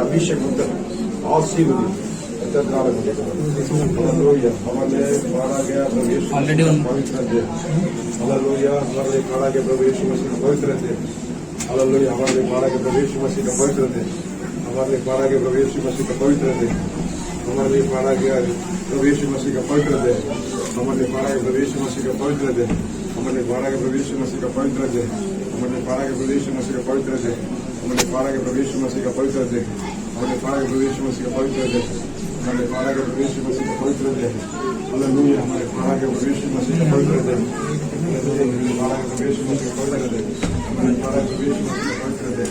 ಅಭಿಷೇಕ ಆಶೀರ್ವದಿ हालेलुया हमारे मारा गया प्रभु यीशु Already on- पवित्र दे हालेलुया हमारे मारा गया प्रभु यीशु मसीह का पवित्र दे हालेलुया हमारे मारा गया प्रभु यीशु मसीह का पवित्र दे हमारे मारा गया प्रभु यीशु मसीह का पवित्र दे हमारे मारा गया प्रभु यीशु मसीह का पवित्र दे हमारे मारा गया प्रभु यीशु मसीह का पवित्र दे हमारे मारा गया प्रभु यीशु मसीह का पवित्र दे हमारे मारा गया प्रभु यीशु मसीह का पवित्र दे हमारे मारा गया प्रभु यीशु मसीह का पवित्र दे हमारे मारा गया प्रभु यीशु मसीह का पवित्र दे हमारे मारा गया प्रभु यीशु मसीह का पवित्र दे हालेलुया हमारे मारा गया प्रभु यीशु मसीह का पवित्र दे हमारे मारा गया प्रभु यीशु मसीह का पवित्र दे हमारे मारा गया प्रभु यीशु मसीह का पवित्र दे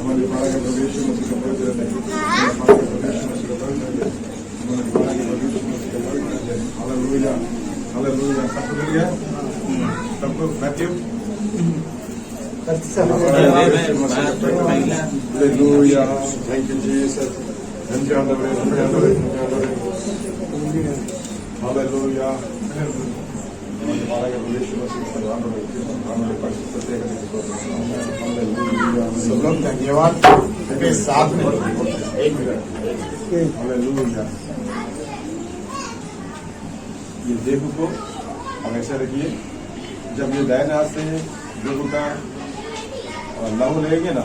हमारे मारा गया प्रभु यीशु मसीह का पवित्र दे हमारे मारा गया प्रभु यीशु मसीह का पवित्र दे हमारे मारा गया प्रभु यीशु मसीह का पवित्र दे हालेलुया हालेलुया सबको मिल गया सबको Matthew hallelujah thank you Jesus hallelujah हमारा गया प्रभु यीशु मसीह का सब लोग धन्यवाद देखिए साथ में एक मिनट हालेलुया ये देहू को हमेशा रखिए जब ये दाहिने हाथ से देहू का लहू लेंगे ना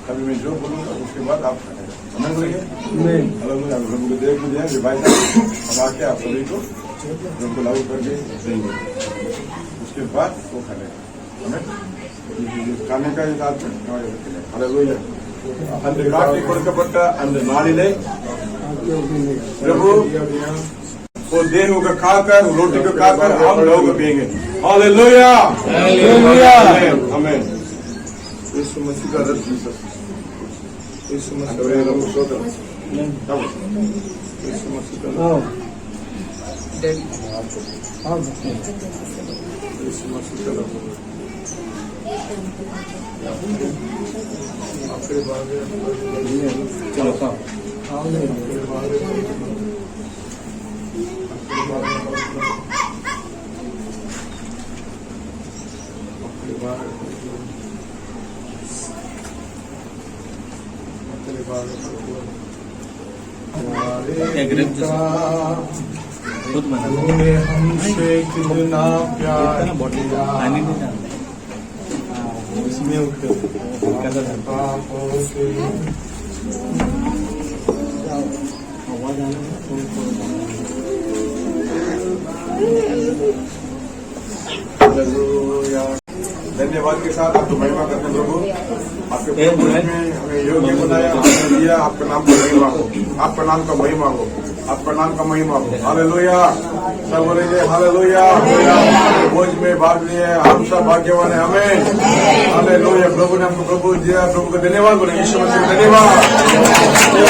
तभी मैं जो बोलूंगा उसके बाद आप खाएंगे समझ लेंगे हालेलुया प्रभु को देख मुझे भाई साहब अब आके आप सभी को प्रभु को लागू करके देंगे उसके बाद वो खाने खाने का हिसाब हालेलुया अंदर काटने ಕೊಡಲ್ಪಟ್ಟ अंदर नारिले प्रभु वो देहू का खाकर रोटी को खाकर हम लोग पिएंगे हालेलुया हालेलुया आमीन यीशु मसीह का रक्त यीशु मसीह का यीशु मसीह का यीशु मसीह का आपके बारे चलो खाओ खुद बना तूने हमसे कितना प्यार किया पानी नहीं डाल उसमें पापों से हालेलुया धन्यवाद के साथ आपको महिमा करते हैं प्रभु आपके प्रभु ने हमें योग्य बनाया आपने दिया आपका नाम का महिमा हो आपका नाम का महिमा हो आपका नाम का महिमा हो हालेलुया सब बोलेंगे हालेलुया बोझ में भाग लिए हम सब भाग्यवान है हमें हालेलुया प्रभु ने हमको प्रभु दिया प्रभु को धन्यवाद बोले यीशु मसीह को धन्यवाद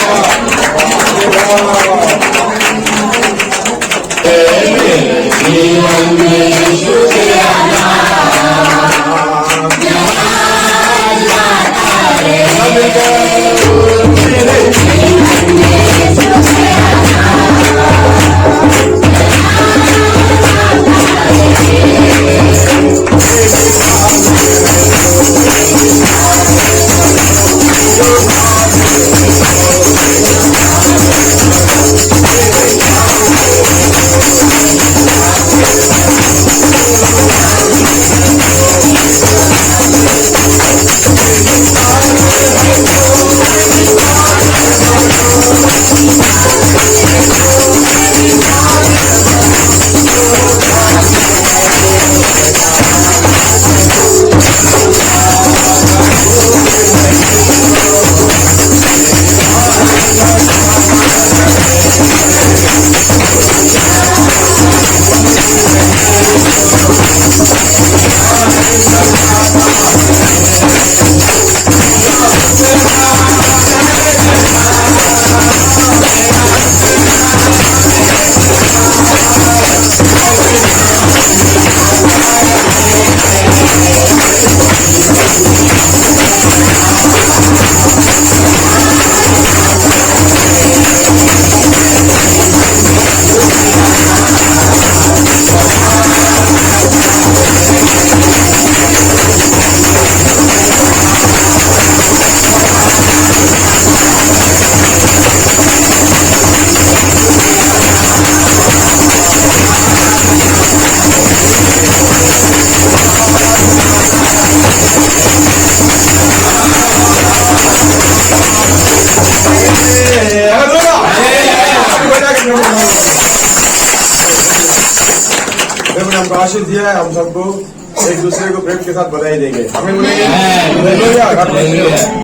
आशीष दिया है, हम सबको एक दूसरे को प्रेम के साथ बधाई देंगे। हमें बोलेंगे हालेलुया।